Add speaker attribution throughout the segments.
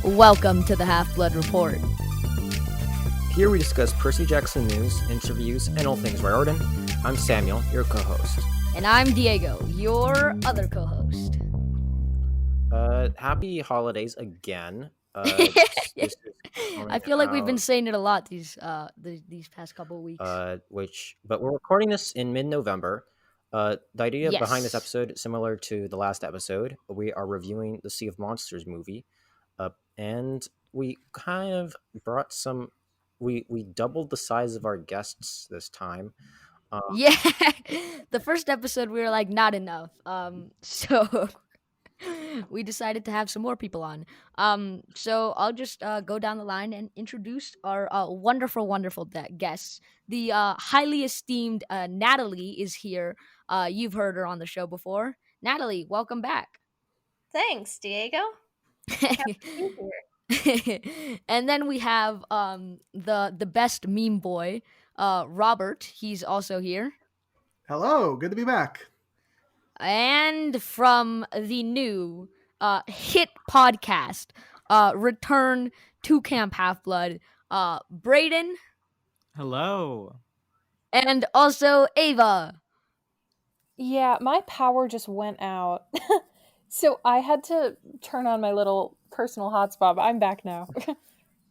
Speaker 1: Welcome to the Half-Blood Report.
Speaker 2: Here we discuss Percy Jackson news, interviews, and all things Riordan. I'm Samuel, your co-host.
Speaker 1: And I'm Diego, your other co-host.
Speaker 2: Happy holidays again.
Speaker 1: I feel like we've been saying it a lot these past couple of weeks.
Speaker 2: But we're recording this in mid-November. The idea behind this episode, similar to the last episode, we are reviewing the Sea of Monsters movie, and we kind of brought some. We doubled the size of our guests this time.
Speaker 1: The first episode we were like not enough. So we decided to have some more people on. So I'll just go down the line and introduce our wonderful guests. The highly esteemed Natalie is here. You've heard her on the show before. Natalie, welcome back.
Speaker 3: Thanks, Diego.
Speaker 1: And then we have the best meme boy, Robert. He's also here.
Speaker 4: Hello, good to be back.
Speaker 1: And from the new hit podcast, Return to Camp Half-Blood, Brayden.
Speaker 5: Hello.
Speaker 1: And also Ava.
Speaker 6: Yeah, my power just went out. So I had to turn on my little personal hotspot, but I'm back now.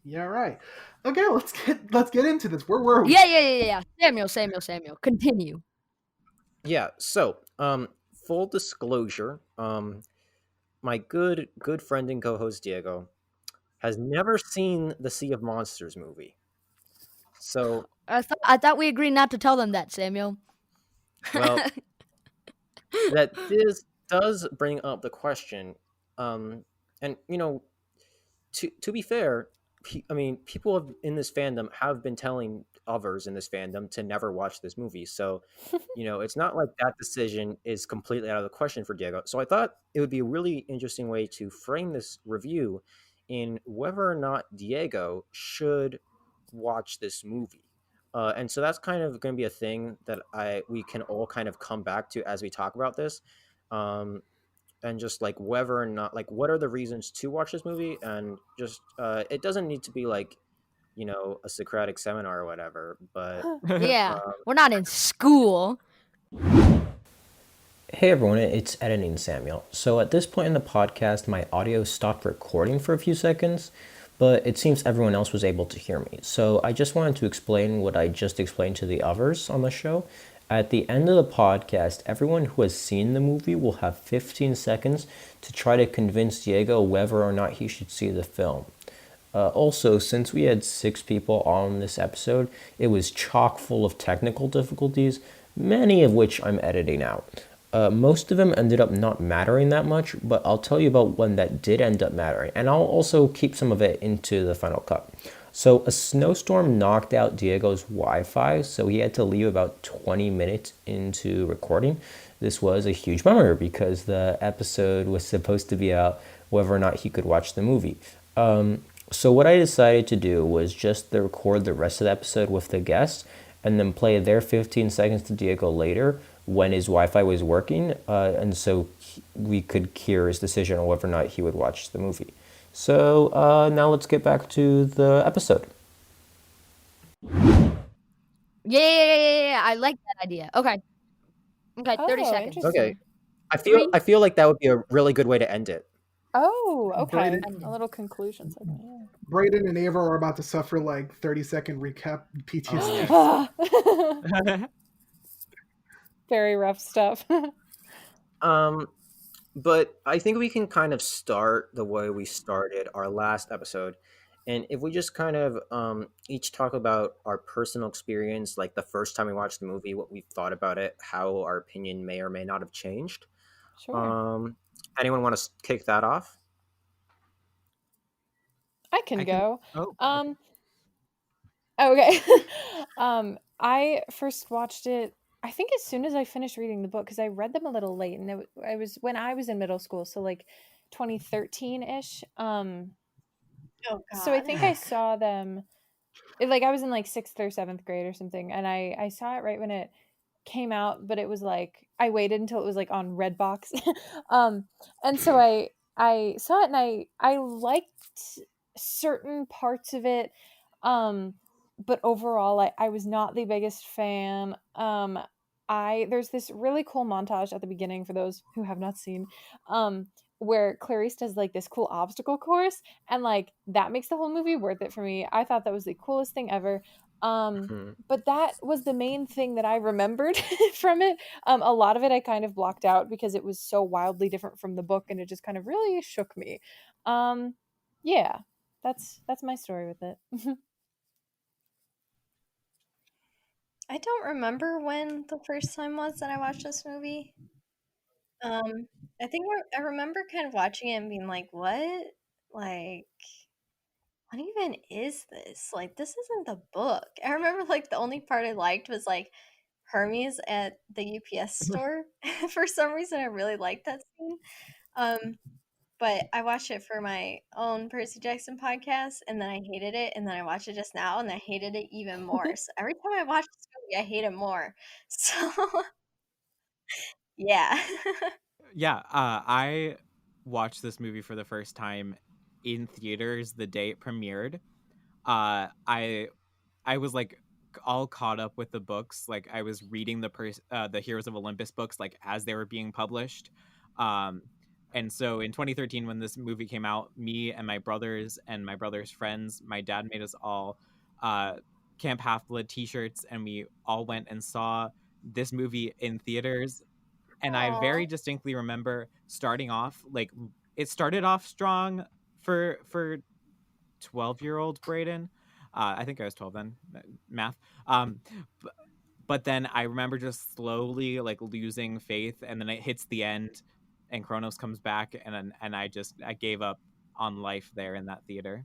Speaker 4: Yeah, right. Okay, let's get into this. Where were we?
Speaker 1: Yeah. Samuel. Continue.
Speaker 2: Yeah, so full disclosure, my good friend and co-host Diego has never seen the Sea of Monsters movie. So
Speaker 1: I thought we agreed not to tell them that, Samuel.
Speaker 2: Well, this does bring up the question, and to be fair, people in this fandom have been telling others in this fandom to never watch this movie. So, it's not like that decision is completely out of the question for Diego. So I thought it would be a really interesting way to frame this review in whether or not Diego should watch this movie. And so that's kind of going to be a thing that we can all kind of come back to as we talk about this. And just like whether or not, like, what are the reasons to watch this movie? And just, it doesn't need to be like, a Socratic seminar or whatever, but
Speaker 1: yeah, we're not in school.
Speaker 2: Hey everyone, it's Editing Samuel. So at this point in the podcast, my audio stopped recording for a few seconds, but it seems everyone else was able to hear me. So I just wanted to explain what I just explained to the others on the show. At the end of the podcast, everyone who has seen the movie will have 15 seconds to try to convince Diego whether or not he should see the film. Also, since we had 6 people on this episode, it was chock full of technical difficulties, many of which I'm editing out. Most of them ended up not mattering that much, but I'll tell you about one that did end up mattering, and I'll also keep some of it into the final cut. So a snowstorm knocked out Diego's Wi-Fi, so he had to leave about 20 minutes into recording. This was a huge bummer because the episode was supposed to be out whether or not he could watch the movie. So what I decided to do was just to record the rest of the episode with the guests and then play their 15 seconds to Diego later when his Wi-Fi was working, and so we could hear his decision on whether or not he would watch the movie. So now let's get back to the episode.
Speaker 1: Yeah. I like that idea. Okay, 30 seconds.
Speaker 2: Okay. I feel like that would be a really good way to end it.
Speaker 6: Oh, okay.
Speaker 4: Brayden.
Speaker 6: A little conclusion segment. Yeah.
Speaker 4: Brayden and Ava are about to suffer like 30-second recap PTSD.
Speaker 6: Very rough stuff.
Speaker 2: But I think we can kind of start the way we started our last episode. And if we just kind of each talk about our personal experience, like the first time we watched the movie, what we thought about it, how our opinion may or may not have changed.
Speaker 6: Sure.
Speaker 2: Anyone want to kick that off?
Speaker 6: I can go.
Speaker 2: Oh.
Speaker 6: Okay. I first watched it, I think as soon as I finished reading the book, because I read them a little late, and I was when I was in middle school, so like 2013-ish.
Speaker 3: Oh, God.
Speaker 6: So I think I saw them, like I was in like 6th or 7th grade or something, and I saw it right when it came out, but it was like I waited until it was like on Redbox, and so I saw it and I liked certain parts of it, but overall I was not the biggest fan. I There's this really cool montage at the beginning for those who have not seen, um, where Clarice does like this cool obstacle course, and like that makes the whole movie worth it for me. I thought that was the coolest thing ever.
Speaker 2: Mhm.
Speaker 6: But that was the main thing that I remembered from it. A lot of it I kind of blocked out because it was so wildly different from the book, and it just kind of really shook me. Um, yeah, that's my story with it.
Speaker 3: I don't remember when the first time was that I watched this movie. Um, I think I remember kind of watching it and being like, "What? Like, what even is this? Like, this isn't the book." I remember like the only part I liked was like Hermes at the UPS store. For some reason, I really liked that scene. Um, but I watched it for my own Percy Jackson podcast, and then I hated it, and then I watched it just now, and I hated it even more. So every time I watch this movie, I hate it more. So yeah.
Speaker 5: Yeah, I watched this movie for the first time in theaters the day it premiered. I was like all caught up with the books. Like I was reading the Heroes of Olympus books like as they were being published. Um, and so in 2013, when this movie came out, me and my brothers and my brother's friends, my dad made us all uh, Camp Half Blood T-shirts, and we all went and saw this movie in theaters. And I
Speaker 3: Aw.
Speaker 5: very distinctly remember starting off like it started off strong for 12-year-old Brayden. I think I was 12 then. Math. B- but then I remember just slowly like losing faith, and then it hits the end, and Kronos comes back, and I gave up on life there in that theater.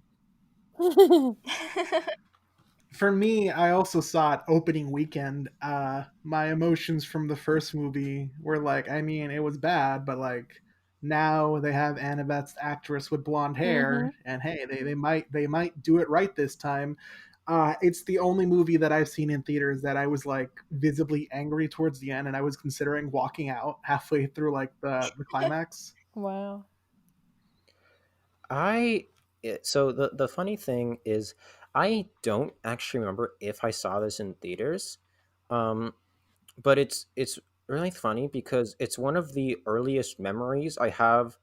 Speaker 4: For me, I also saw it opening weekend. My emotions from the first movie were like, I mean, it was bad, but like now they have Annabeth's actress with blonde
Speaker 6: Hmm.
Speaker 4: hair, and hey, they might do it right this time. It's the only movie that I've seen in theaters that I was like visibly angry towards the end, and I was considering walking out halfway through like the climax.
Speaker 6: Wow.
Speaker 2: So the funny thing is, I don't actually remember if I saw this in theaters, um, but it's really funny because it's one of the earliest memories I have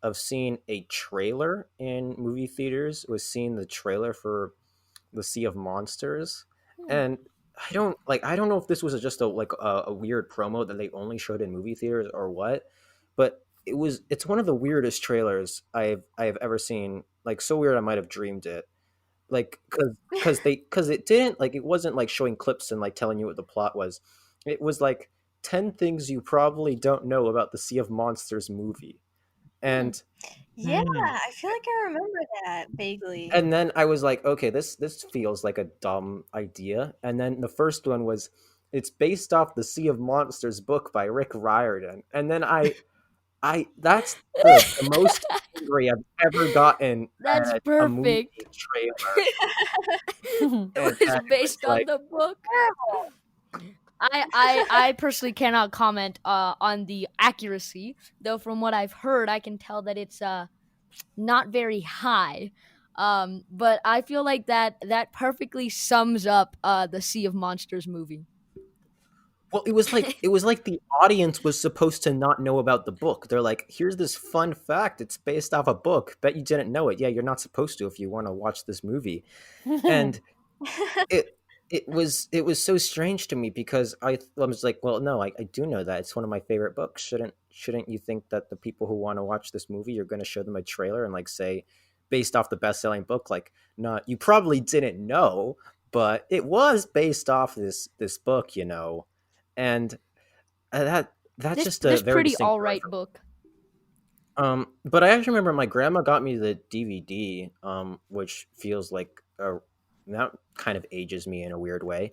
Speaker 2: of seeing a trailer in movie theaters. Was seeing the trailer for the Sea of Monsters,
Speaker 6: Hmm.
Speaker 2: and I don't know if this was just a weird promo that they only showed in movie theaters or what, but it's one of the weirdest trailers I've ever seen. Like so weird I might have dreamed it. Like because it didn't like it wasn't like showing clips and like telling you what the plot was. It was like 10 things you probably don't know about the Sea of Monsters movie.
Speaker 6: Hmm.
Speaker 2: And
Speaker 3: Yeah,
Speaker 5: Hmm.
Speaker 3: I feel like I remember that vaguely.
Speaker 2: and then I was like, okay, this feels like a dumb idea. And then the first one was, it's based off the Sea of Monsters book by Rick Riordan. And then I that's the most angry I've ever gotten
Speaker 1: That's
Speaker 2: at a movie
Speaker 1: perfect.
Speaker 2: trailer. And
Speaker 1: It was
Speaker 2: it was
Speaker 1: based on
Speaker 2: like,
Speaker 1: the book.
Speaker 3: Terrible.
Speaker 1: I personally cannot comment on the accuracy, though from what I've heard, I can tell that it's not very high. But I feel like that perfectly sums up the Sea of Monsters movie.
Speaker 2: well, it was like the audience was supposed to not know about the book. They're like, here's this fun fact. It's based off a book. Bet you didn't know it. Yeah, you're not supposed to if you want to watch this movie. And it it was so strange to me because I was like, well, no, I do know that it's one of my favorite books. Shouldn't you think that the people who want to watch this movie, you're going to show them a trailer and like say, based off the best-selling book, like, not, you probably didn't know, but it was based off this book, and that's
Speaker 1: this
Speaker 2: just a
Speaker 1: this
Speaker 2: very
Speaker 1: pretty
Speaker 2: distinct
Speaker 1: all
Speaker 2: memory
Speaker 1: right
Speaker 2: for me.
Speaker 1: book.
Speaker 2: But I actually remember my grandma got me the DVD, which feels like that kind of ages me in a weird way.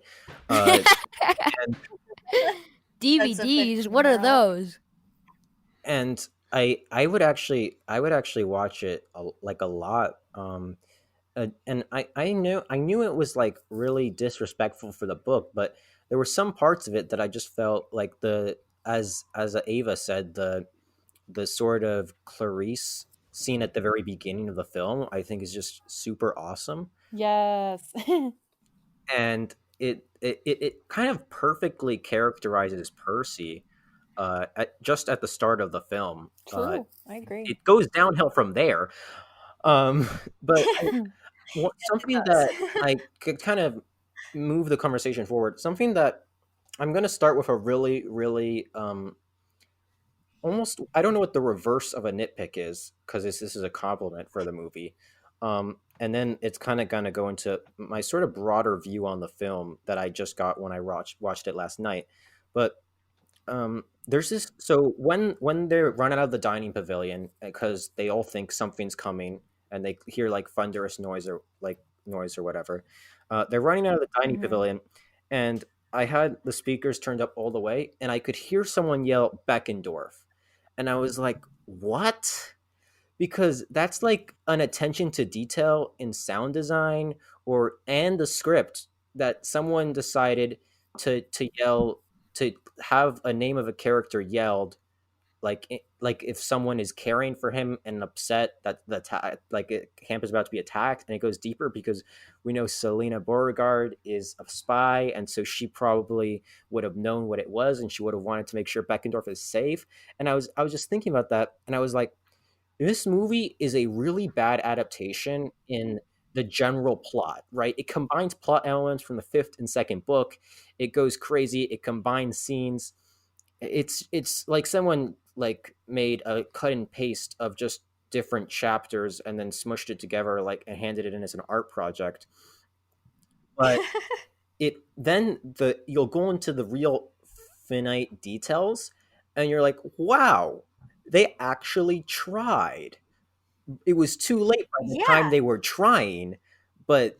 Speaker 2: Uh, and
Speaker 3: That's a
Speaker 1: DVDs, what are
Speaker 3: 15-year-old.
Speaker 1: those?
Speaker 2: and I would actually watch it like a lot. And I knew it was like really disrespectful for the book, but there were some parts of it that I just felt like, the as Ava said, the sort of Clarice scene at the very beginning of the film, I think is just super awesome.
Speaker 6: Yes.
Speaker 2: And it kind of perfectly characterizes Percy just at the start of the film.
Speaker 6: True. I agree.
Speaker 2: It goes downhill from there. Um, but something
Speaker 3: Yes,
Speaker 2: that
Speaker 3: it does.
Speaker 2: I could kind of move the conversation forward, something that I'm going to start with a really, really almost, I don't know what the reverse of a nitpick is, because this is a compliment for the movie. And then it's kind of going to go into my sort of broader view on the film that I just got when I watched it last night. But there's this, so when they're running out of the dining pavilion because they all think something's coming and they hear like thunderous noise or whatever, they're running out of the dining pavilion, and I had the speakers turned up all the way and I could hear someone yell Beckendorf, and I was like, what? Because that's like an attention to detail in sound design and the script that someone decided to yell, to have a name of a character yelled, like if someone is caring for him and upset that camp is about to be attacked. And it goes deeper because we know Selena Beauregard is a spy, and so she probably would have known what it was, and she would have wanted to make sure Beckendorf is safe. And I was just thinking about that, and I was like, this movie is a really bad adaptation in the general plot, right? It combines plot elements from the fifth and second book. It goes crazy. It combines scenes. It's like someone like made a cut and paste of just different chapters and then smushed it together and handed it in as an art project. But you'll go into the real finite details and you're like, wow, they actually tried. It was too late by the time
Speaker 3: Yeah.
Speaker 2: they were trying, but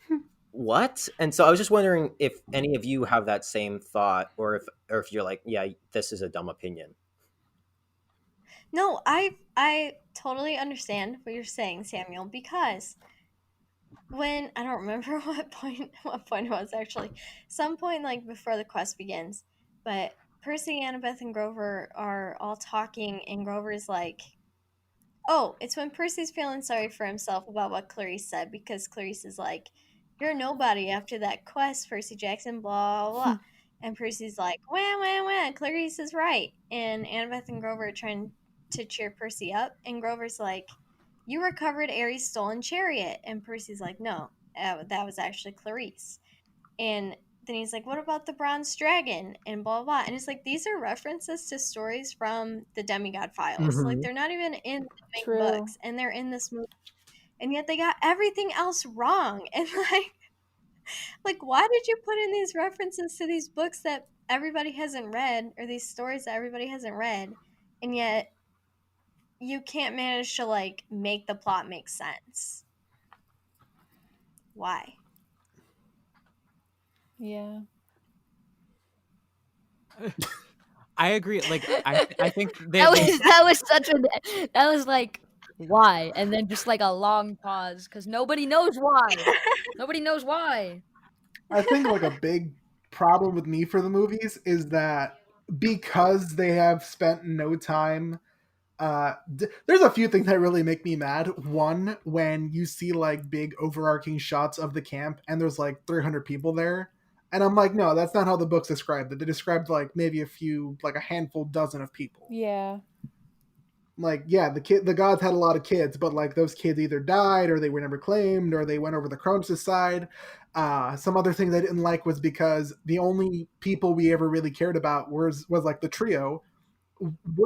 Speaker 2: what? And so I was just wondering if any of you have that same thought, or if you're like, yeah, this is a dumb opinion.
Speaker 3: No, I totally understand what you're saying, Samuel, because when I don't remember what point it was actually. Some point like before the quest begins, but Percy, Annabeth, and Grover are all talking, and Grover's like, oh, it's when Percy's feeling sorry for himself about what Clarice said, because Clarice is like, you're nobody after that quest, Percy Jackson, blah, blah, blah. And Percy's like, wah, wah, wah, Clarice is right. And Annabeth and Grover are trying to cheer Percy up. And Grover's like, you recovered Ares' stolen chariot. And Percy's like, no, that was actually Clarice. And then he's like, what about the bronze dragon? And blah, blah, blah. And it's like, these are references to stories from the Demigod Files. Like, they're not even in the main
Speaker 6: True.
Speaker 3: books, and they're in this movie. And yet they got everything else wrong. And like, why did you put in these references to these books that everybody hasn't read, or these stories that everybody hasn't read, and yet you can't manage to like make the plot make sense? Why?
Speaker 6: Yeah.
Speaker 5: I agree. Like I think
Speaker 1: That was such a that was like, why? And then just like a long pause because nobody knows why. Nobody knows why.
Speaker 4: I think like a big problem with me for the movies is that because they have spent no time, there's a few things that really make me mad. One, when you see like big overarching shots of the camp and there's like 300 people there, and I'm like, no, that's not how the books described it. They described like maybe a handful dozen of people.
Speaker 6: Yeah.
Speaker 4: Like, yeah, the gods had a lot of kids, but like those kids either died or they were never claimed or they went over the Cronus' side. Some other things I didn't like was because the only people we ever really cared about was like the trio.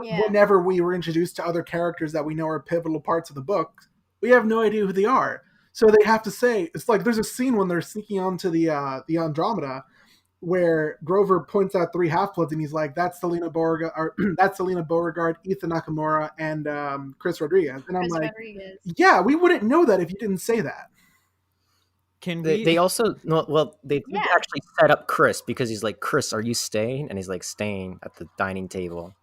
Speaker 3: Yeah.
Speaker 4: Whenever we were introduced to other characters that we know are pivotal parts of the book, we have no idea who they are. So they have to say, it's like there's a scene when they're sneaking onto the Andromeda, where Grover points out 3 Half-Bloods and he's like, that's Selena Beauregard, Ethan Nakamura, and Chris Rodriguez. And I'm
Speaker 3: Chris
Speaker 4: like,
Speaker 3: Rodriguez.
Speaker 4: yeah, we wouldn't know that if you didn't say that.
Speaker 2: They also they
Speaker 3: Yeah.
Speaker 2: actually set up Chris because he's like, Chris, are you staying? And he's like, staying at the dining table.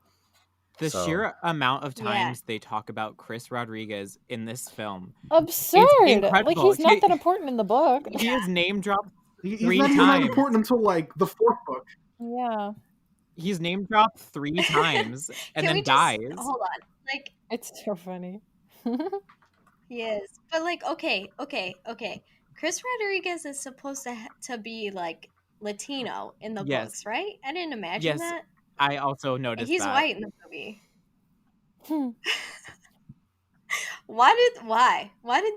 Speaker 5: The
Speaker 2: So-
Speaker 5: sheer amount of
Speaker 3: Yeah.
Speaker 5: times they talk about Chris Rodriguez in this film.
Speaker 6: Absurd.
Speaker 5: incredible.
Speaker 6: Like, he's not that important in the book.
Speaker 5: He is name dropped
Speaker 4: He's
Speaker 5: 3
Speaker 4: not even that
Speaker 5: times.
Speaker 4: important until like the 4th book.
Speaker 6: Yeah.
Speaker 5: He's name dropped 3 times and
Speaker 3: Can
Speaker 5: then
Speaker 3: we just
Speaker 5: dies.
Speaker 3: hold on? Like,
Speaker 6: It's so funny.
Speaker 3: he is. But like, okay. Chris Rodriguez is supposed to be like Latino in the
Speaker 5: Yes,
Speaker 3: books, right? I didn't imagine
Speaker 5: yes,
Speaker 3: that.
Speaker 5: I also
Speaker 3: And
Speaker 5: noticed
Speaker 3: he's
Speaker 5: that.
Speaker 3: white in the movie. Why did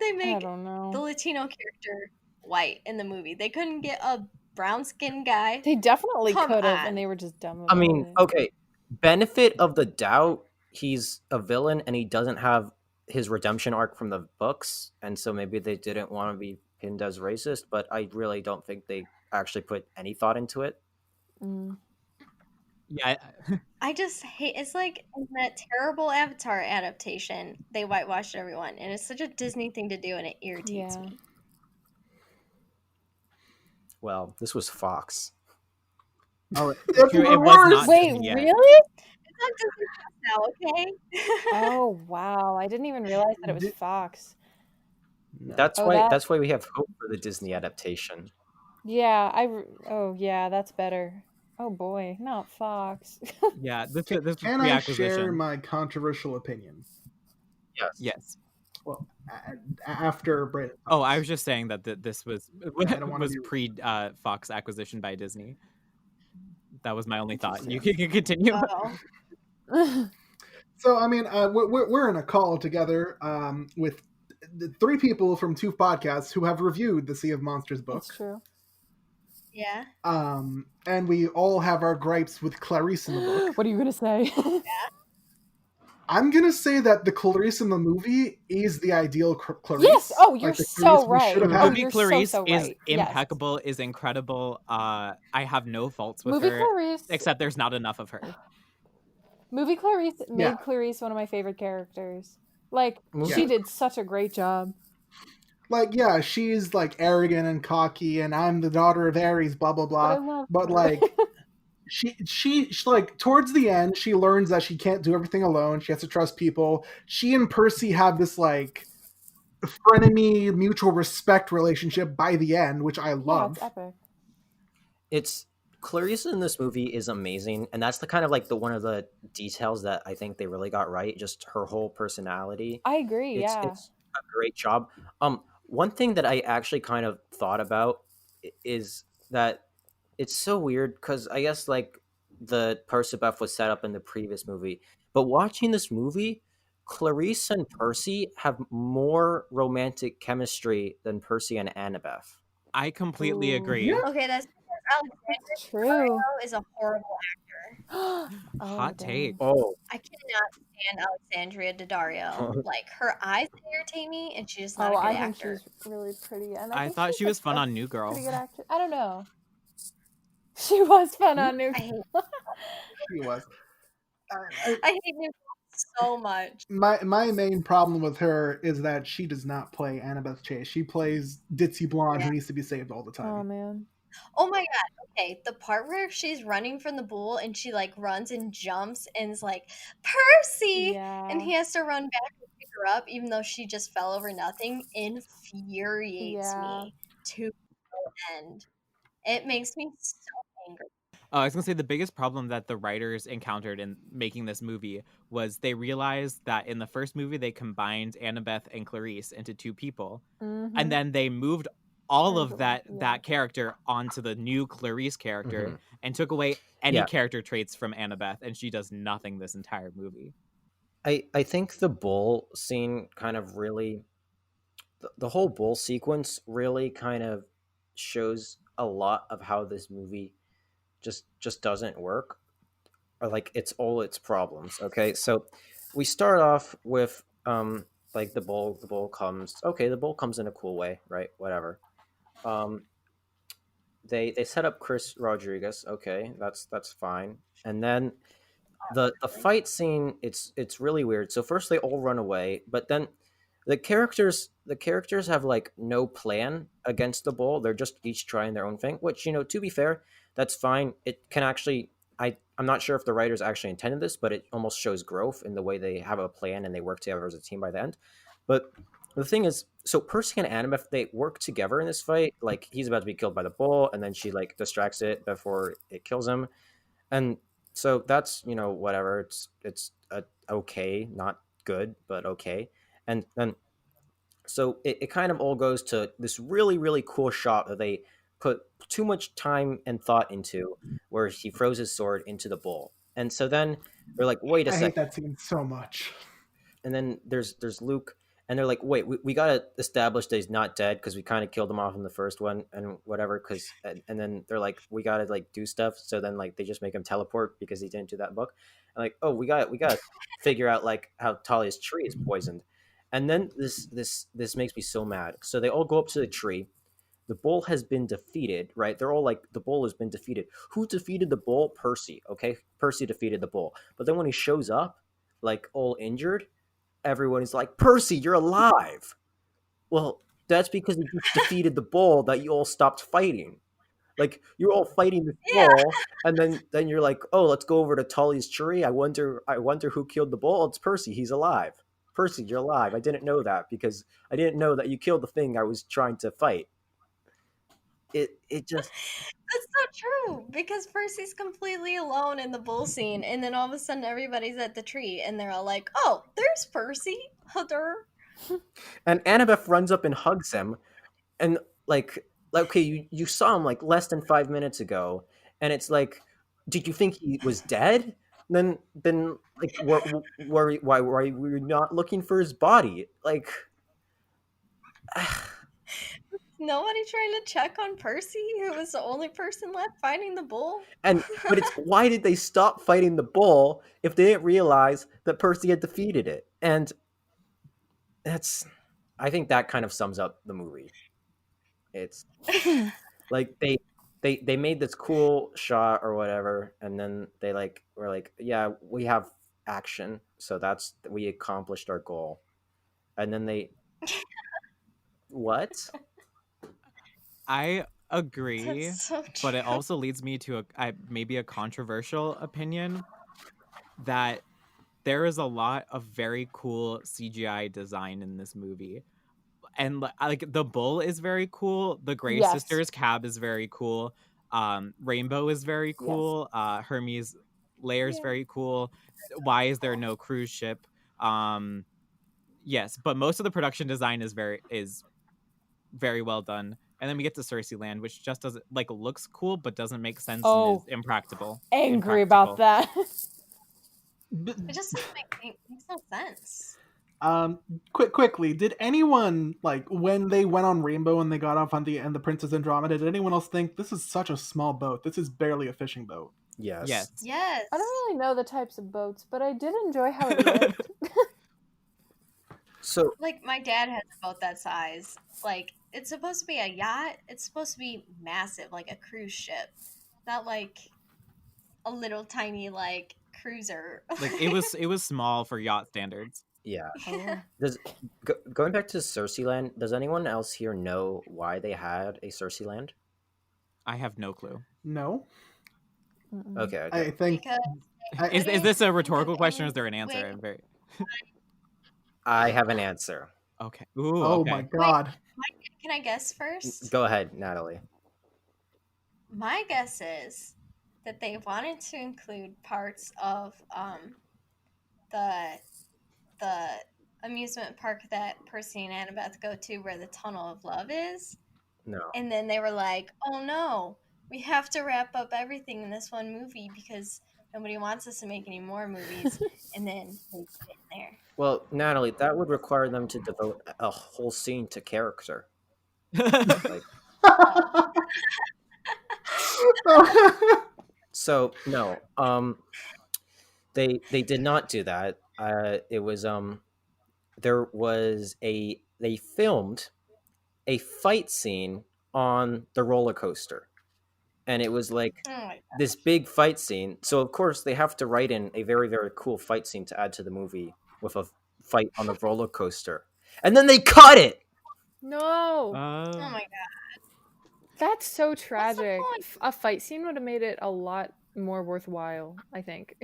Speaker 3: they
Speaker 6: I
Speaker 3: make
Speaker 6: don't
Speaker 3: the
Speaker 6: know.
Speaker 3: Latino character white in the movie? They couldn't get a brown skinned guy.
Speaker 6: They definitely
Speaker 3: Come
Speaker 6: could have, and
Speaker 3: on.
Speaker 6: they were just dumb
Speaker 2: I
Speaker 6: about
Speaker 2: mean,
Speaker 6: it.
Speaker 2: okay, benefit of the doubt, he's a villain and he doesn't have his redemption arc from the books, and so maybe they didn't want to be pinned as racist, but I really don't think they actually put any thought into it.
Speaker 6: Mm,
Speaker 5: Yeah,
Speaker 3: I just hate it's like in that terrible Avatar adaptation, they whitewashed everyone, and it's such a Disney thing to do, and it irritates
Speaker 6: yeah.
Speaker 3: me.
Speaker 2: Well, this was Fox.
Speaker 5: oh,
Speaker 4: It's
Speaker 5: true.
Speaker 4: the
Speaker 5: It was
Speaker 4: worst.
Speaker 5: not
Speaker 6: Wait,
Speaker 5: Disney yet.
Speaker 6: really?
Speaker 3: It's not Disney Plus now, okay?
Speaker 6: Oh, wow. I didn't even realize that it was
Speaker 4: Di-
Speaker 6: Fox.
Speaker 5: No.
Speaker 2: That's
Speaker 6: Oh,
Speaker 2: why
Speaker 6: that.
Speaker 2: that's why we have hope for the Disney adaptation.
Speaker 6: Yeah, oh, yeah, that's better. Oh boy, not Fox.
Speaker 5: Yeah, this
Speaker 4: Can,
Speaker 5: was
Speaker 4: can I share
Speaker 5: pre-acquisition.
Speaker 4: my controversial opinion?
Speaker 2: Yes.
Speaker 5: Yes.
Speaker 4: Well, after Brayden.
Speaker 5: Oh, I was just saying that this was
Speaker 4: I don't want to
Speaker 5: was
Speaker 4: be.
Speaker 5: pre Fox acquisition by Disney. That was my only thought. You
Speaker 4: Interesting.
Speaker 5: can continue.
Speaker 3: Oh.
Speaker 4: So I mean, we're in a call together with the three people from two podcasts who have reviewed the Sea of Monsters book.
Speaker 6: It's true.
Speaker 3: Yeah.
Speaker 4: And we all have our gripes with Clarice in the book.
Speaker 6: What are you gonna say?
Speaker 4: I'm gonna say that the Clarice in the movie is the ideal Clarice.
Speaker 6: Yes. Oh, you're
Speaker 4: like the
Speaker 6: so
Speaker 4: Clarice we
Speaker 6: right.
Speaker 4: should have
Speaker 6: Oh,
Speaker 4: had.
Speaker 5: Movie
Speaker 6: you're
Speaker 5: Clarice
Speaker 6: so
Speaker 5: is
Speaker 6: right. Yes.
Speaker 5: impeccable, is incredible. I have no faults with
Speaker 6: Movie
Speaker 5: her,
Speaker 6: Clarice.
Speaker 5: except there's not enough of her.
Speaker 6: Movie Clarice made
Speaker 4: Yeah.
Speaker 6: Clarice one of my favorite characters. Like,
Speaker 2: Movie-
Speaker 6: she did such a great job.
Speaker 4: Like, yeah, she's like arrogant and cocky, and I'm the daughter of Ares, blah blah
Speaker 6: But I
Speaker 4: blah.
Speaker 6: love
Speaker 4: But
Speaker 6: her.
Speaker 4: like, she like towards the end, she learns that she can't do everything alone. She has to trust people. She and Percy have this like frenemy, mutual respect relationship by the end, which I
Speaker 6: Yeah,
Speaker 4: love.
Speaker 6: it's epic.
Speaker 2: It's Clarice in this movie is amazing, and that's the kind of like the one of the details that I think they really got right. Just her whole personality.
Speaker 6: I agree. Yeah.
Speaker 2: It's a great job. One thing that I actually kind of thought about is that it's so weird because I guess like the Percibuff was set up in the previous movie, but watching this movie, Clarice and Percy have more romantic chemistry than Percy and Annabeth.
Speaker 5: I completely
Speaker 6: Ooh.
Speaker 5: agree.
Speaker 4: Yeah.
Speaker 3: Okay, that's because Alexander
Speaker 6: It's true.
Speaker 3: Daddario is a horrible actor.
Speaker 6: Oh,
Speaker 5: Hot take.
Speaker 6: dang.
Speaker 2: Oh,
Speaker 3: I cannot stand Alexandria Daddario. Like, her eyes irritate me, and she's just not
Speaker 6: Oh,
Speaker 3: a
Speaker 6: I
Speaker 3: good
Speaker 6: think
Speaker 3: actor.
Speaker 6: she's really pretty, and
Speaker 5: I
Speaker 6: think
Speaker 5: thought
Speaker 6: she's
Speaker 5: she was fun
Speaker 6: a
Speaker 5: on New Girl.
Speaker 6: pretty good actor. I don't know. She was fun on New
Speaker 3: I hate,
Speaker 4: She was.
Speaker 3: I hate New so much.
Speaker 4: My main problem with her is that she does not play Annabeth Chase. She plays ditzy blonde who needs to be saved all the
Speaker 6: Oh
Speaker 4: time.
Speaker 6: man.
Speaker 3: Oh my god, okay. The part where she's running from the bull and she like runs and jumps and is like, Percy!
Speaker 6: Yeah.
Speaker 3: And he has to run back and pick her up even though she just fell over nothing infuriates
Speaker 6: Yeah.
Speaker 3: me to no end. It makes me so angry.
Speaker 5: I was gonna say the biggest problem that the writers encountered in making this movie was they realized that in the first movie they combined Annabeth and Clarice into two people,
Speaker 6: Mhm.
Speaker 5: and then they moved all of
Speaker 6: Everyone, yeah.
Speaker 5: that character onto the new Clarice character
Speaker 2: Mhm.
Speaker 5: and took away any
Speaker 2: Yeah.
Speaker 5: character traits from Annabeth, and she does nothing this entire movie.
Speaker 2: I think the bull scene kind of really the whole bull sequence really kind of shows a lot of how this movie just doesn't work, or like it's all its problems. Okay, so we start off with like the bull comes, okay, the bull comes in a cool way, right? Whatever. um they set up Chris Rodriguez, okay, that's fine. And then the fight scene, it's really weird. So first they all run away, but then the characters have like no plan against the bull. They're just each trying their own thing, which, to be fair, that's fine. It can actually, I'm not sure if the writers actually intended this, but it almost shows growth in the way they have a plan and they work together as a team by the end. But the thing is, so Percy and Annabeth, they work together in this fight. Like, he's about to be killed by the bull, and then she like distracts it before it kills him. And So that's, whatever. It's okay, not good, but okay. And then so it kind of all goes to this really really cool shot that they put too much time and thought into, where he throws his sword into the bowl. And so then they're like, wait a
Speaker 4: I hate
Speaker 2: second.
Speaker 4: that scene so much.
Speaker 2: And then there's Luke, and they're like, wait, we gotta establish that he's not dead because we kind of killed him off in the first one and whatever. Because and then they're like, we gotta like do stuff. So then like they just make him teleport because he didn't do that book. And like, oh, we gotta figure out like how Talia's tree is poisoned. And then this makes me so mad. So they all go up to the tree. The bull has been defeated, right? They're all like, the bull has been defeated. Who defeated the bull? Percy. Okay, Percy defeated the bull. But then when he shows up, like all injured, everyone is like, Percy, you're alive. Well, that's because you defeated the bull that you all stopped fighting. Like you're all fighting the
Speaker 3: Yeah.
Speaker 2: bull, and then you're like, oh, let's go over to Tully's tree. I wonder who killed the bull. It's Percy. He's alive. Percy, you're alive. I didn't know that because I didn't know that you killed the thing I was trying to fight. It just
Speaker 3: That's not true because Percy's completely alone in the bull scene, and then all of a sudden everybody's at the tree, and they're all like, "Oh, there's Percy."
Speaker 2: and Annabeth runs up and hugs him, and like okay, you saw him like less than 5 minutes ago, and it's like, did you think he was dead? Then like why were we not looking for his body? Like
Speaker 3: Nobody trying to check on Percy, who was the only person left fighting the bull.
Speaker 2: but it's, why did they stop fighting the bull if they didn't realize that Percy had defeated it? And that's, I think that kind of sums up the movie. It's like they made this cool shot or whatever, and then they like were like, yeah, we have action, so that's, we accomplished our goal. And then they what?
Speaker 5: I agree,
Speaker 3: That's so
Speaker 5: but it
Speaker 3: true.
Speaker 5: also leads me to maybe a controversial opinion that there is a lot of very cool CGI design in this movie. And like the bull is very cool. The Grey
Speaker 6: Yes.
Speaker 5: Sisters cab is very cool. Rainbow is very cool. Hermes lair is
Speaker 3: Yeah.
Speaker 5: very cool. Why is there no cruise ship? Yes, but most of the production design is very well done. And then we get to Cersei Land, which just doesn't like looks cool, but doesn't make sense and is impractical.
Speaker 6: Angry about that.
Speaker 3: It just doesn't makes no sense.
Speaker 4: Quickly, did anyone, like, when they went on Rainbow and they got off on the Princess Andromeda, did anyone else think this is such a small boat? This is barely a fishing boat.
Speaker 2: Yes.
Speaker 3: Yes.
Speaker 6: I don't really know the types of boats, but I did enjoy how it looked.
Speaker 2: So
Speaker 3: Like, my dad has a boat that size. Like, it's supposed to be a yacht. It's supposed to be massive, like a cruise ship, not like a little tiny like cruiser.
Speaker 5: Like it was small for yacht standards.
Speaker 2: yeah.
Speaker 6: Oh.
Speaker 2: Going back to Cersei Land, does anyone else here know why they had a Cersei Land?
Speaker 5: I have no clue.
Speaker 4: No,
Speaker 6: Mm-mm.
Speaker 2: Okay.
Speaker 4: I think
Speaker 3: Because
Speaker 5: Is this a rhetorical question or is there an
Speaker 3: Wait.
Speaker 5: answer? I'm very
Speaker 2: I have an answer.
Speaker 5: okay. Ooh,
Speaker 4: oh
Speaker 5: okay.
Speaker 4: my god.
Speaker 3: can I guess first?
Speaker 2: Go ahead, Natalie.
Speaker 3: My guess is that they wanted to include parts of the amusement park that Percy and Annabeth go to, where the Tunnel of Love is,
Speaker 2: No.
Speaker 3: and then they were like, "Oh no, we have to wrap up everything in this one movie because nobody wants us to make any more movies." And then they put it in there.
Speaker 2: Well, Natalie, that would require them to devote a whole scene to character. Like, so no. They did not do that. It was there was they filmed a fight scene on the roller coaster, and it was like
Speaker 3: Oh my god.
Speaker 2: this big fight scene. So of course they have to write in a very very cool fight scene to add to the movie with a fight on the roller coaster, and then they cut it.
Speaker 6: No,
Speaker 3: Oh my god.
Speaker 6: that's so tragic.
Speaker 3: point?
Speaker 6: A fight scene would have made it a lot more worthwhile, I think.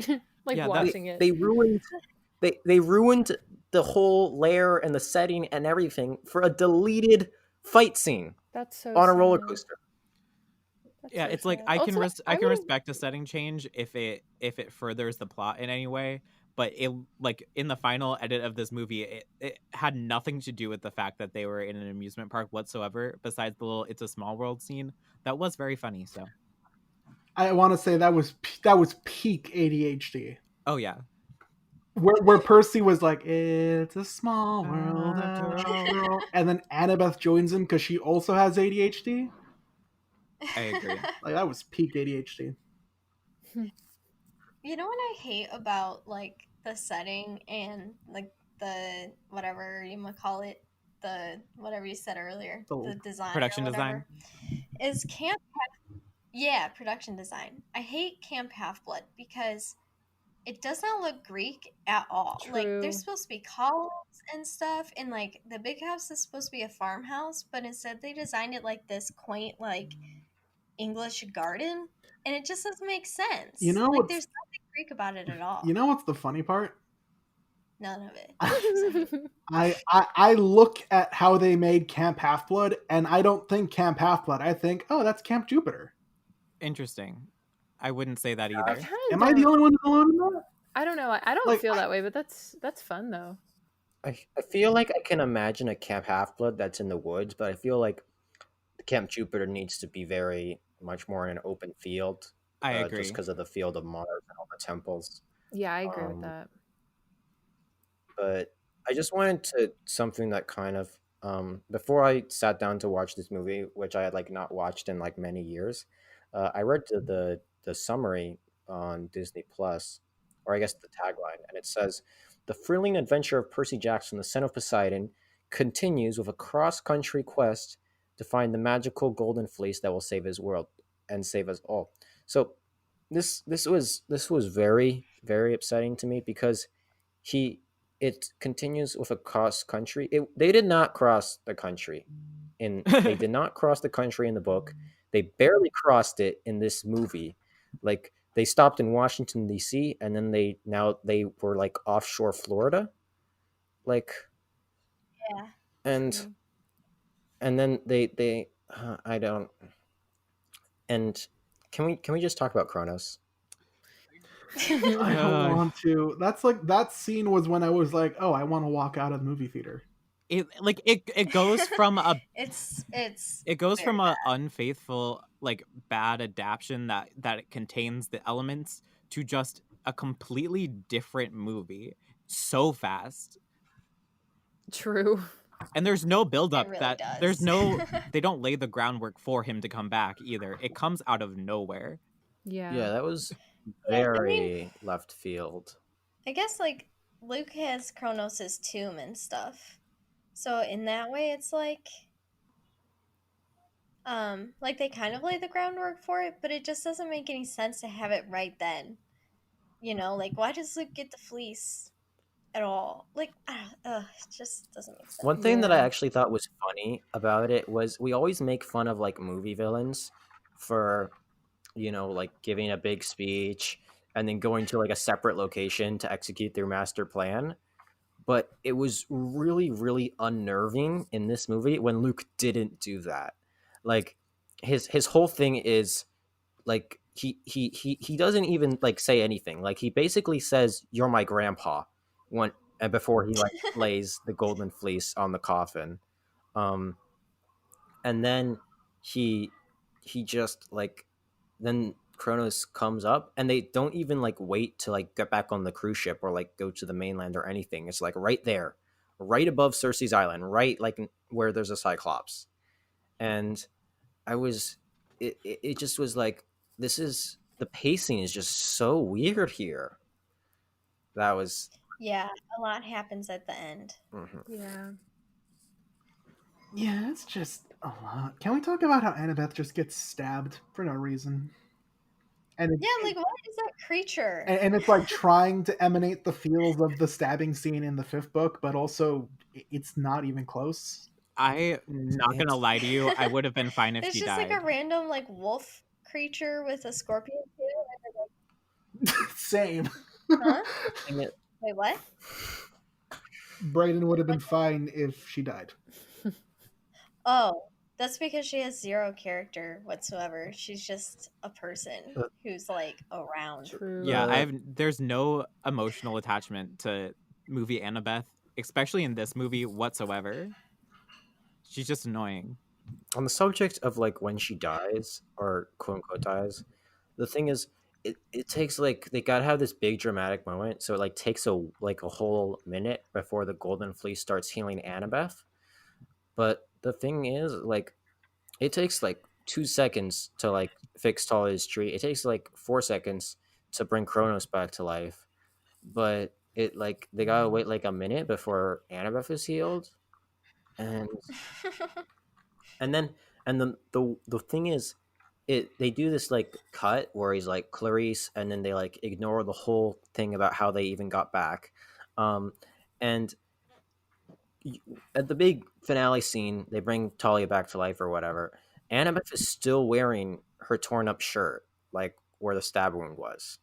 Speaker 6: Like
Speaker 5: Yeah,
Speaker 6: watching it.
Speaker 2: They ruined they ruined the whole lair and the setting and everything for a deleted fight scene
Speaker 6: That's so
Speaker 2: on a roller
Speaker 6: sad.
Speaker 2: coaster.
Speaker 6: That's
Speaker 5: Yeah,
Speaker 6: so
Speaker 5: it's like
Speaker 6: sad.
Speaker 5: I can
Speaker 6: Also,
Speaker 5: I
Speaker 6: I
Speaker 5: can
Speaker 6: would have.
Speaker 5: respect a setting change if it furthers the plot in any way, but it like in the final edit of this movie, it had nothing to do with the fact that they were in an amusement park whatsoever. Besides the little "It's a Small World" scene, that was very funny. So,
Speaker 4: I want to say that was peak ADHD.
Speaker 5: oh yeah,
Speaker 4: Where Percy was like, "It's a small world
Speaker 5: after all,
Speaker 4: after all," and then Annabeth joins him because she also has ADHD.
Speaker 5: I agree.
Speaker 4: Like that was peak ADHD.
Speaker 3: You know what I hate about like the setting and like the whatever you might call it, the whatever you said earlier,
Speaker 4: So,
Speaker 3: the design
Speaker 5: Production
Speaker 3: or
Speaker 5: design.
Speaker 3: whatever, is Camp. Yeah, production design. I hate Camp Half Blood because it does not look Greek at all. Like there's
Speaker 6: True.
Speaker 3: supposed to be columns and stuff, and like the big house is supposed to be a farmhouse, but instead they designed it like this quaint like English garden, and it just doesn't make
Speaker 4: you
Speaker 3: sense.
Speaker 4: know
Speaker 3: Like
Speaker 4: what's
Speaker 3: there's nothing Greek about it at all.
Speaker 4: you know what's the funny part?
Speaker 3: None of it. 'Cause I hate it.
Speaker 4: I look at how they made Camp Half Blood, and I don't think Camp Half Blood. I think, oh, that's Camp Jupiter.
Speaker 5: Interesting. I wouldn't say that
Speaker 6: I
Speaker 5: either.
Speaker 6: kind of
Speaker 4: Am I the
Speaker 6: don't.
Speaker 4: only one who's alone in that?
Speaker 6: I don't know. I don't
Speaker 4: Like,
Speaker 6: feel that way, but that's fun though.
Speaker 2: I feel like I can imagine a Camp Half Blood that's in the woods, but I feel like the Camp Jupiter needs to be very much more in an open field,
Speaker 5: I
Speaker 2: just
Speaker 5: agree.
Speaker 2: because of the field of Mars and all the temples.
Speaker 6: Yeah, I agree with
Speaker 2: Um,
Speaker 6: that.
Speaker 2: but I just wanted to something that kind of before I sat down to watch this movie, which I had like not watched in like many years. I read the summary on Disney Plus, or I guess the tagline, and it says, "The thrilling adventure of Percy Jackson, the son of Poseidon, continues with a cross-country quest to find the magical golden fleece that will save his world and save us all." So this was very very upsetting to me because he it continues with a cross country. They did not cross the country they did not cross the country in the book. They barely crossed it in this movie. Like they stopped in Washington D.C. and then they were like offshore Florida, like
Speaker 3: Yeah.
Speaker 2: and
Speaker 6: True.
Speaker 2: and then they I don't and can we just talk about Kronos?
Speaker 4: I don't
Speaker 5: Uh,
Speaker 4: want to. That's like that scene was when I was like, oh, I want to walk out of the movie theater.
Speaker 5: it goes from a
Speaker 3: it's
Speaker 5: it goes
Speaker 3: very
Speaker 5: from
Speaker 3: bad.
Speaker 5: a unfaithful like bad adaptation that it contains the elements to just a completely different movie so fast.
Speaker 6: True.
Speaker 5: And there's no build
Speaker 3: It
Speaker 5: up
Speaker 3: really
Speaker 5: that there's
Speaker 3: does.
Speaker 5: no they don't lay the groundwork for him to come back either. It comes out of nowhere.
Speaker 2: Yeah,
Speaker 6: Yeah.
Speaker 2: that was
Speaker 3: Yeah, I mean,
Speaker 2: very left field.
Speaker 3: I guess like Luke has Kronos' tomb and stuff. So in that way it's like they kind of lay the groundwork for it, but it just doesn't make any sense to have it right then. You know, like why does Luke get the fleece at all? Like, it just doesn't make
Speaker 2: One
Speaker 3: sense.
Speaker 2: thing that I
Speaker 6: Yeah.
Speaker 2: actually thought was funny about it was we always make fun of like movie villains for, like giving a big speech and then going to like a separate location to execute their master plan. But it was really, really unnerving in this movie when Luke didn't do that. Like his whole thing is like he doesn't even like say anything. Like he basically says, "You're my grandpa," when and before he like lays the golden fleece on the coffin. Um, and then he he just like then Kronos comes up and they don't even like wait to like get back on the cruise ship or like go to the mainland or anything. It's like right there, right above Cersei's island, right like where there's a Cyclops. And I was it just was like this is the pacing is just so weird here. That was
Speaker 3: Yeah, a lot happens at the end.
Speaker 2: mhm.
Speaker 6: Yeah.
Speaker 4: Yeah, it's just a lot. Can we talk about how Annabeth just gets stabbed for no reason? And
Speaker 3: Yeah, like what is that creature?
Speaker 4: and it's like trying to emanate the feels of the stabbing scene in the fifth book, but also it's not even close.
Speaker 5: I not gonna
Speaker 2: It's
Speaker 5: lie to you, I would have been fine if
Speaker 3: It's
Speaker 5: she
Speaker 3: just like a
Speaker 5: died.
Speaker 3: random like wolf creature with a scorpion tail.
Speaker 4: Same.
Speaker 3: Huh?
Speaker 2: and it,
Speaker 3: Wait, what?
Speaker 4: Brayden would have been fine if she died.
Speaker 3: Oh, That's because she has zero character whatsoever. She's just a person
Speaker 2: Uh,
Speaker 3: who's like around.
Speaker 6: True.
Speaker 5: Yeah, there's no emotional attachment to movie Annabeth, especially in this movie whatsoever. She's just annoying.
Speaker 2: on the subject of like when she dies or quote unquote dies, the thing is it takes like they gotta have this big dramatic moment, so it like takes a whole minute before the golden fleece starts healing Annabeth. But the thing is, like, it takes like 2 seconds to like fix Talia's tree. It takes like 4 seconds to bring Kronos back to life. But it like they gotta wait like a minute before Annabeth is healed. And and then and the thing is they do this like cut where he's like Clarice, and then they like ignore the whole thing about how they even got back. And at the big finale scene, they bring Talia back to life or whatever. Annabeth is still wearing her torn up shirt, like where the stab wound was.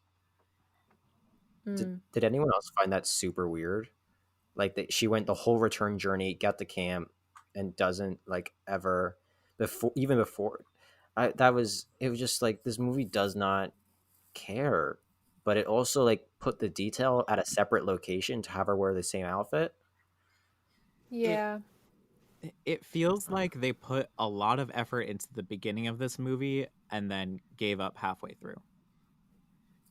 Speaker 6: Mm.
Speaker 2: Did anyone else find that super weird? Like that she went the whole return journey, got to camp, and doesn't like ever before. It was just like this movie does not care, but it also like put the detail at a separate location to have her wear the same outfit.
Speaker 6: Yeah.
Speaker 5: It feels like they put a lot of effort into the beginning of this movie and then gave up halfway through.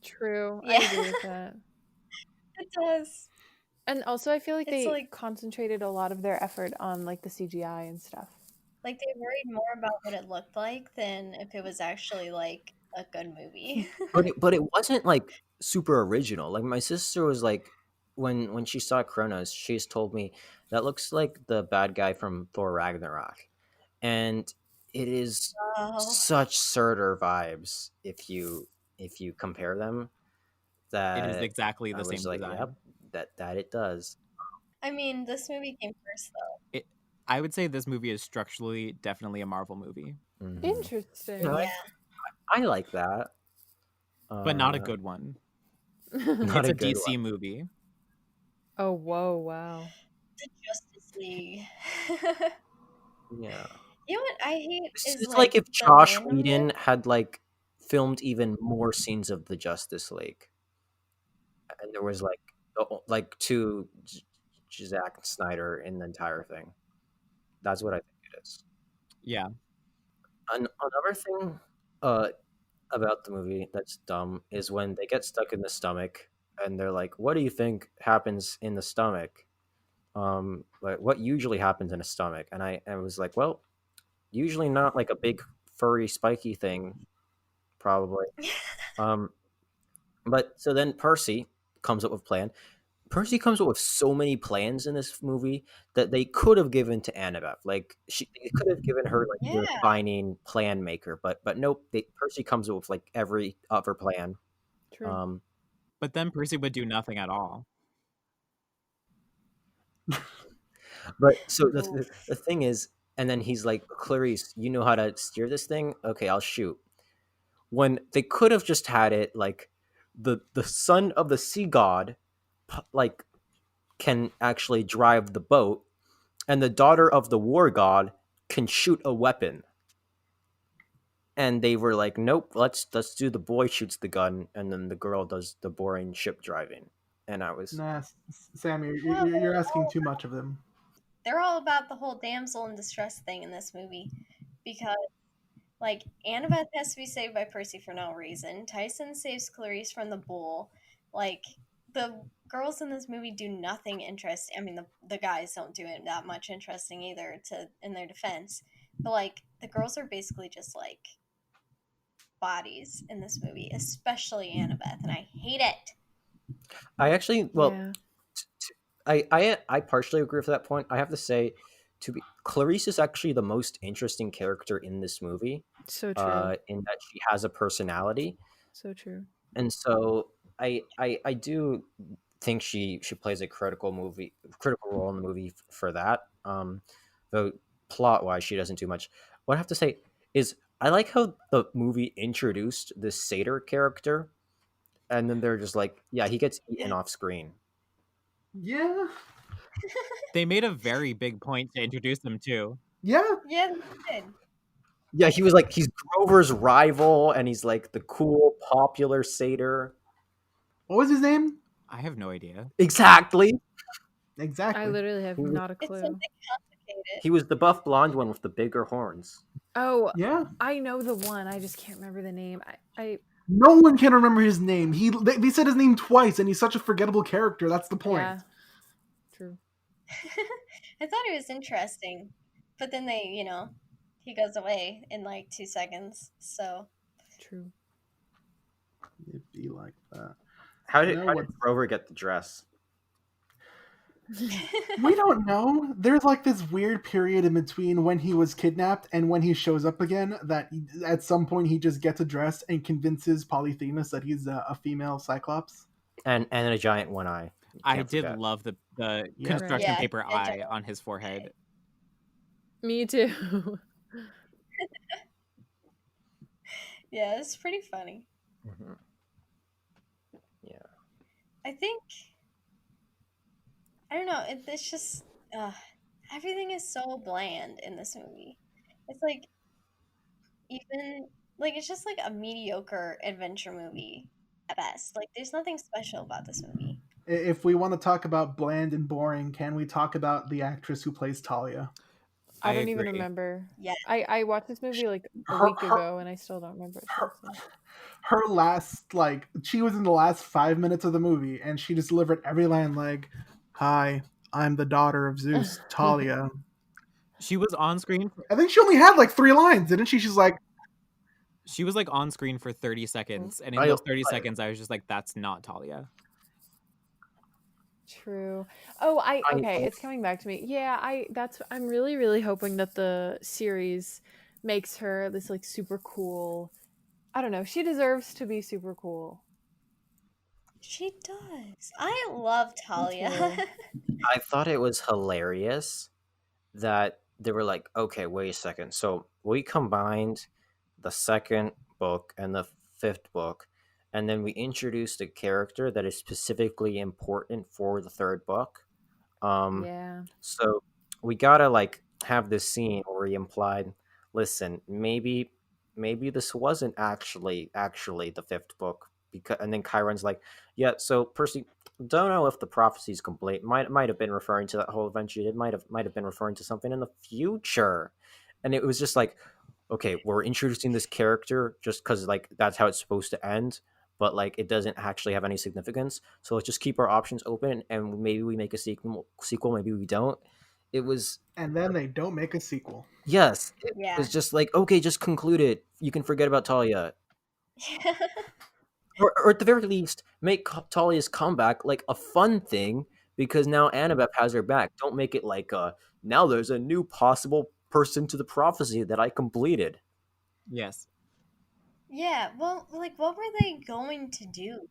Speaker 6: True. I
Speaker 3: Yeah,
Speaker 6: agree with that.
Speaker 3: it does.
Speaker 6: And also, I feel like
Speaker 3: It's
Speaker 6: they
Speaker 3: like
Speaker 6: concentrated a lot of their effort on like the CGI and stuff.
Speaker 3: they worried more about what it looked like than if it was actually like a good movie.
Speaker 2: But it wasn't like super original. Like my sister was like, when she saw Kronos, she's told me that looks like the bad guy from Thor Ragnarok, and it is
Speaker 3: Oh,
Speaker 2: such Surtur vibes if you compare them.
Speaker 5: It is
Speaker 2: That
Speaker 5: exactly
Speaker 2: I
Speaker 5: the
Speaker 2: was
Speaker 5: same
Speaker 2: like, yep,
Speaker 5: design.
Speaker 2: that it does.
Speaker 3: I mean, this movie came first though.
Speaker 5: It, I would say this movie is structurally definitely a Marvel movie,
Speaker 2: Hmm. Yeah,
Speaker 6: Interesting.
Speaker 3: Yeah,
Speaker 2: I like that.
Speaker 5: but not a
Speaker 2: Uh,
Speaker 5: good one.
Speaker 2: not
Speaker 5: It's
Speaker 2: a
Speaker 5: a
Speaker 2: good
Speaker 5: DC
Speaker 2: one.
Speaker 5: movie.
Speaker 6: Oh, whoa, wow.
Speaker 3: the Justice League.
Speaker 2: Yeah.
Speaker 3: You know what I hate
Speaker 2: This
Speaker 3: is
Speaker 2: is like
Speaker 3: like
Speaker 2: if
Speaker 3: the
Speaker 2: Josh
Speaker 3: randomness.
Speaker 2: Whedon had like filmed even more scenes of the Justice League, and there was like two Zack Snyder in the entire thing. That's what I think it is.
Speaker 5: Yeah.
Speaker 2: Another thing uh, about the movie that's dumb is when they get stuck in the stomach and they're like, "What do you think happens in the stomach? Like what usually happens in a stomach?" And I was like, "Well, usually not like a big furry spiky thing, probably." Um, but so then Percy comes up with a plan. Percy comes up with so many plans in this movie that they could have given to Annabeth. Like they could have given her like the
Speaker 3: Yeah,
Speaker 2: defining plan maker, but nope. Percy comes up with like every other plan.
Speaker 6: True.
Speaker 2: Um,
Speaker 5: But then Percy would do nothing at all.
Speaker 2: but so the
Speaker 3: oof.
Speaker 2: thing is, and then he's like, Clarice, you know how to steer this thing? Okay, I'll shoot. When they could have just had it like the son of the sea god, like can actually drive the boat, and the daughter of the war god can shoot a weapon. And they were like, nope, let's do the boy shoots the gun, and then the girl does the boring ship driving. And I was
Speaker 4: Nah, Sam,
Speaker 3: Well,
Speaker 4: you're asking too much of them.
Speaker 3: they're all about the whole damsel in distress thing in this movie because like Annabeth has to be saved by Percy for no reason. Tyson saves Clarice from the bull. Like the girls in this movie do nothing interesting. I mean, the guys don't do it that much interesting either. To in their defense, but like the girls are basically just like bodies in this movie, especially Annabeth, and I hate it.
Speaker 2: I actually well
Speaker 6: Yeah.
Speaker 2: I partially agree with that point. I have to say, to be Clarice is actually the most interesting character in this movie,
Speaker 6: So true.
Speaker 2: in that she has a personality,
Speaker 6: So true.
Speaker 2: and so I do think she plays a critical role in the movie for that. Though plot wise, she doesn't do much. What I have to say is I like how the movie introduced this satyr character, and then they're just like, yeah, he gets eaten off screen.
Speaker 4: Yeah,
Speaker 5: They made a very big point to introduce them too.
Speaker 4: Yeah.
Speaker 3: Yeah, they did.
Speaker 2: Yeah, he's Grover's rival, and he's like the cool, popular satyr.
Speaker 4: What was his name?
Speaker 5: I have no idea.
Speaker 2: Exactly.
Speaker 6: I
Speaker 4: Exactly.
Speaker 6: literally have
Speaker 2: He was,
Speaker 6: not a
Speaker 3: It's
Speaker 6: clue.
Speaker 3: something complicated.
Speaker 2: he was the buff blonde one with the bigger horns.
Speaker 6: Oh,
Speaker 4: Yeah.
Speaker 6: I know the one. I just can't remember the name. I
Speaker 4: No one can remember his name. They said his name twice, and he's such a forgettable character. That's the point.
Speaker 6: yeah, true.
Speaker 3: I thought it was interesting, but then he goes away in like 2 seconds. So
Speaker 6: True.
Speaker 4: It'd be like that.
Speaker 2: How
Speaker 4: You
Speaker 2: did
Speaker 4: know
Speaker 2: how
Speaker 4: what?
Speaker 2: did Grover get the dress?
Speaker 4: We don't know. There's like this weird period in between when he was kidnapped and when he shows up again. That at some point he just gets addressed and convinces Polyphemus that he's a female Cyclops.
Speaker 2: And a giant one eye.
Speaker 5: I
Speaker 2: Can't
Speaker 5: did
Speaker 2: forget.
Speaker 5: love the
Speaker 4: Yeah.
Speaker 5: construction
Speaker 3: Yeah,
Speaker 5: paper
Speaker 3: the
Speaker 5: eye
Speaker 3: giant
Speaker 5: on his forehead.
Speaker 6: Me too.
Speaker 3: yeah, it's pretty funny.
Speaker 2: Mhm. Yeah.
Speaker 3: I think I don't know. It's just everything is so bland in this movie. It's like even like it's just like a mediocre adventure movie at best. Like there's nothing special about this movie.
Speaker 4: If we want to talk about bland and boring, can we talk about the actress who plays Talia?
Speaker 6: I
Speaker 5: I
Speaker 6: don't even
Speaker 5: agree.
Speaker 6: remember.
Speaker 3: Yeah.
Speaker 6: I watched this movie like a
Speaker 4: Her-
Speaker 6: week
Speaker 4: her-
Speaker 6: ago, and I still don't remember it.
Speaker 4: Her,
Speaker 6: So.
Speaker 4: her last she was in the last 5 minutes of the movie, and she just delivered every line like, "Hi, I'm the daughter of Zeus, Talia."
Speaker 5: She was on screen.
Speaker 4: I think she only had like 3 lines, didn't she? She's like,
Speaker 5: She was like on screen for 30 seconds, and in
Speaker 2: I-
Speaker 5: those 30 seconds, I was just like, "That's not Talia."
Speaker 6: True. Oh, okay, it's coming back to me. Yeah, I'm really, really hoping that the series makes her this like super cool. I don't know. She deserves to be super cool.
Speaker 3: She does. I love Talia.
Speaker 2: I thought it was hilarious that they were like, okay, wait a second. So we combined the second book and the fifth book, and then we introduced a character that is specifically important for the third book.
Speaker 6: Yeah.
Speaker 2: So we gotta like have this scene where he implied, listen, maybe this wasn't actually the fifth book, because and then Chiron's like, yeah, so Percy, don't know if the prophecy's complete. Might have been referring to that whole event you did. Might have been referring to something in the future, and it was just like, okay, we're introducing this character just because like that's how it's supposed to end, but like it doesn't actually have any significance. So let's just keep our options open, and maybe we make a sequel, maybe we don't. It was
Speaker 4: and then they don't make a sequel.
Speaker 2: yes, it
Speaker 3: Yeah.
Speaker 2: was just like, okay, just conclude it. You can forget about Talia, or at the very least, make Talia's comeback like a fun thing because now Annabeth has her back. Don't make it like now there's a new possible person to the prophecy that I completed.
Speaker 5: Yes.
Speaker 3: yeah. Well, like, what were they going to do?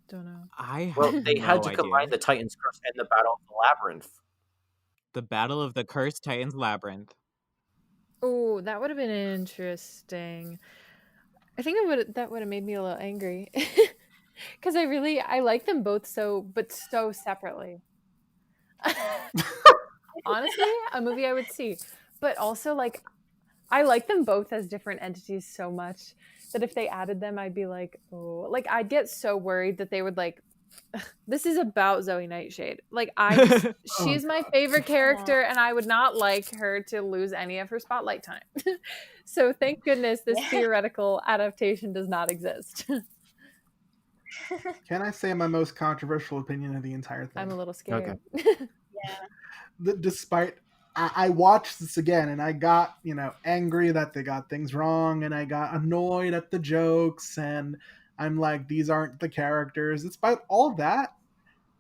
Speaker 6: Don't know.
Speaker 5: I have
Speaker 2: Well, they had
Speaker 5: no
Speaker 2: to
Speaker 5: idea.
Speaker 2: combine the Titan's Curse and the Battle of the Labyrinth.
Speaker 5: The Battle of the Cursed Titans Labyrinth.
Speaker 6: Oh, that would have been interesting. I think that would have made me a little angry. Because I like them both but so separately. Honestly, a movie I would see. But also, like, I like them both as different entities so much that if they added them, I'd be like, oh, like, I'd get so worried that they would, like, this is about Zoe Nightshade. Like, she's my favorite character, and I would not like her to lose any of her spotlight time. So thank goodness this theoretical adaptation does not exist.
Speaker 4: Can I say my most controversial opinion of the entire thing?
Speaker 6: I'm a little scared.
Speaker 3: Yeah.
Speaker 4: Despite I watched this again and I got angry that they got things wrong, and I got annoyed at the jokes, and I'm like, these aren't the characters. Despite all that,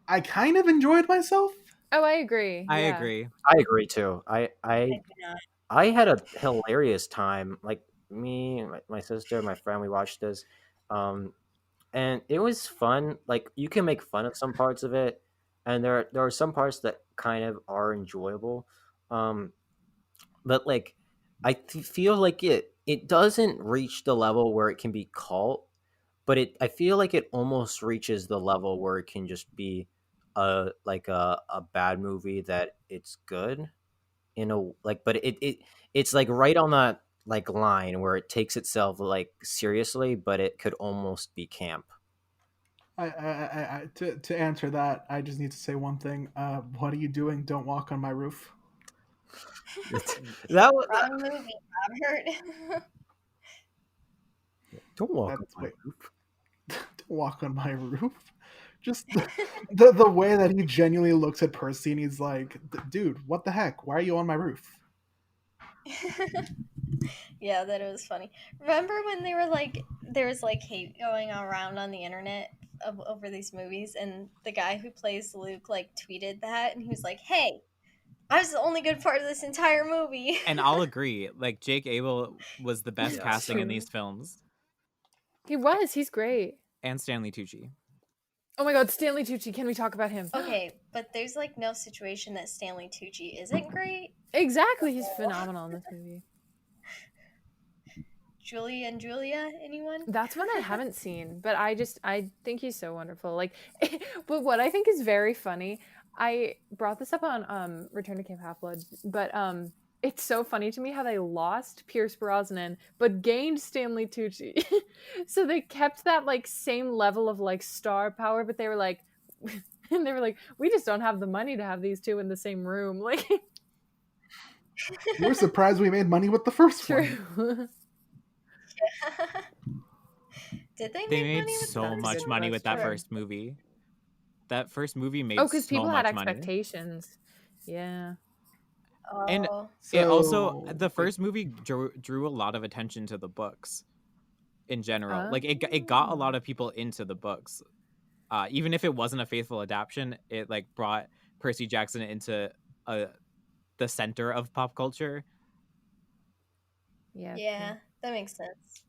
Speaker 4: I kind of enjoyed myself.
Speaker 6: Oh, I agree.
Speaker 5: I
Speaker 6: Yeah.
Speaker 5: agree.
Speaker 2: I agree too.
Speaker 3: I do not.
Speaker 2: I had a hilarious time. Like me, my sister, my friend, we watched this, and it was fun. Like you can make fun of some parts of it, and there are some parts that kind of are enjoyable. Um, but like feel like it doesn't reach the level where it can be cult, but I feel like it almost reaches the level where it can just be a bad movie that it's good. in a like, but it's like right on that like line where it takes itself like seriously, but it could almost be camp.
Speaker 4: To answer that, I just need to say one thing. What are you doing? Don't walk on my roof.
Speaker 2: That was
Speaker 3: Wrong movie, Robert.
Speaker 2: don't walk on
Speaker 4: That's
Speaker 2: my
Speaker 4: wait.
Speaker 2: roof.
Speaker 4: Don't walk on my roof. Just the way that he genuinely looks at Percy and he's like, dude, what the heck? Why are you on my roof?
Speaker 3: Yeah, that was funny. Remember when they were like, there was like hate going around on the internet over these movies, and the guy who plays Luke like tweeted that, and he was like, "Hey, I was the only good part of this entire movie."
Speaker 5: And I'll agree, like Jake Abel was the best
Speaker 2: Yes.
Speaker 5: casting in
Speaker 6: True.
Speaker 5: these films,
Speaker 6: He's great.
Speaker 5: and Stanley Tucci.
Speaker 6: Oh my god, Stanley Tucci, can we talk about him?
Speaker 3: Okay, but there's like no situation that Stanley Tucci isn't great.
Speaker 6: Exactly, he's phenomenal in this movie.
Speaker 3: Julia and Julia, anyone?
Speaker 6: That's one I haven't seen, but I think he's so wonderful. Like, but what I think is very funny, I brought this up on Return to Camp Half Blood, but it's so funny to me how they lost Pierce Brosnan but gained Stanley Tucci. So they kept that like same level of like star power, but they were like, and they were like, we just don't have the money to have these two in the same room. Like,
Speaker 4: We're surprised we made money with the first one.
Speaker 6: true.
Speaker 3: Did they
Speaker 5: They
Speaker 3: make
Speaker 5: made
Speaker 3: money with
Speaker 5: so
Speaker 6: That's
Speaker 5: much
Speaker 6: good.
Speaker 5: money
Speaker 6: That's
Speaker 5: with that
Speaker 6: true.
Speaker 5: first movie. That first movie made
Speaker 6: Oh, because
Speaker 5: so
Speaker 6: people had
Speaker 5: much money.
Speaker 6: expectations. Yeah.
Speaker 5: And
Speaker 3: Oh,
Speaker 5: it also,
Speaker 4: So,
Speaker 5: the first movie drew a lot of attention to the books in general. Like it got a lot of people into the books. Even if it wasn't a faithful adaptation, it like brought Percy Jackson into the center of pop culture.
Speaker 6: Yeah.
Speaker 3: yeah, that makes sense.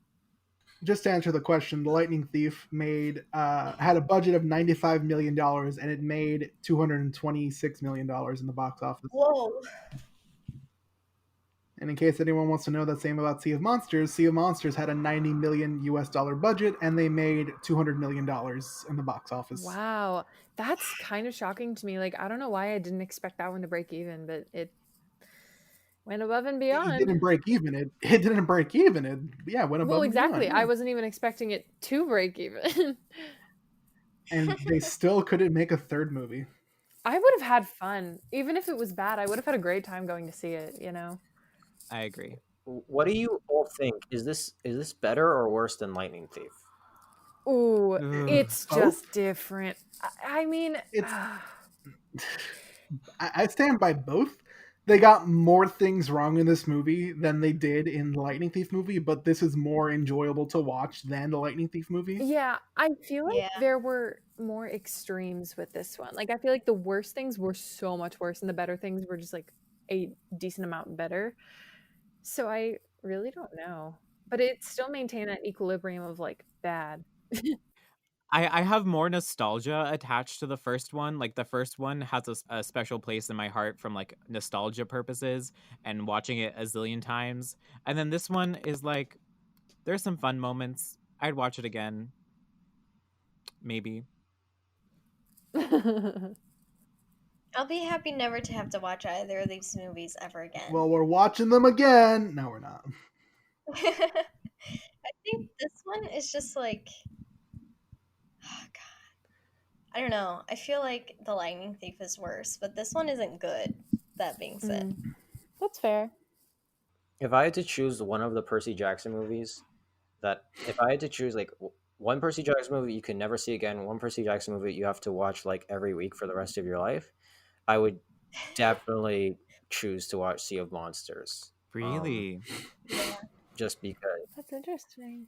Speaker 4: just to answer the question, The Lightning Thief had a budget of $95 million and it made $226 million in the box office.
Speaker 3: Whoa.
Speaker 4: And in case anyone wants to know the same about Sea of Monsters had a $90 million US dollar budget and they made $200 million in the box office.
Speaker 6: Wow. That's kind of shocking to me. Like, I don't know why I didn't expect that one to break even, but it went above and
Speaker 4: It
Speaker 6: beyond.
Speaker 4: didn't break even. It didn't break even. It went above
Speaker 6: Well,
Speaker 4: and
Speaker 6: exactly.
Speaker 4: beyond.
Speaker 6: I wasn't even expecting it to break even.
Speaker 4: And they still couldn't make a third movie.
Speaker 6: I would have had fun. Even if it was bad, I would have had a great time going to see it, you know?
Speaker 5: I agree.
Speaker 2: What do you all think? Is this better or worse than Lightning Thief?
Speaker 6: Ooh,
Speaker 5: Ugh.
Speaker 6: it's just different. I mean,
Speaker 4: It's I stand by both. They got more things wrong in this movie than they did in the Lightning Thief movie, but this is more enjoyable to watch than the Lightning Thief movie.
Speaker 6: yeah, I feel like
Speaker 3: Yeah.
Speaker 6: there were more extremes with this one. Like, I feel like the worst things were so much worse, and the better things were just like a decent amount better. So I really don't know. But it still maintained that equilibrium of like bad.
Speaker 5: I have more nostalgia attached to the first one. Like the first one has a special place in my heart from like nostalgia purposes and watching it a zillion times. And then this one is like, there's some fun moments. I'd watch it again. Maybe.
Speaker 3: I'll be happy never to have to watch either of these movies ever again.
Speaker 4: Well, we're watching them again. No, we're not.
Speaker 3: I think this one is just like, oh god, I don't know. I feel like The Lightning Thief is worse, but this one isn't good. That being said,
Speaker 6: That's fair.
Speaker 2: If I had to choose one of the Percy Jackson movies, if I had to choose like one Percy Jackson movie you can never see again, one Percy Jackson movie you have to watch like every week for the rest of your life, I would definitely choose to watch Sea of Monsters.
Speaker 5: Really?
Speaker 2: Just because
Speaker 6: That's interesting.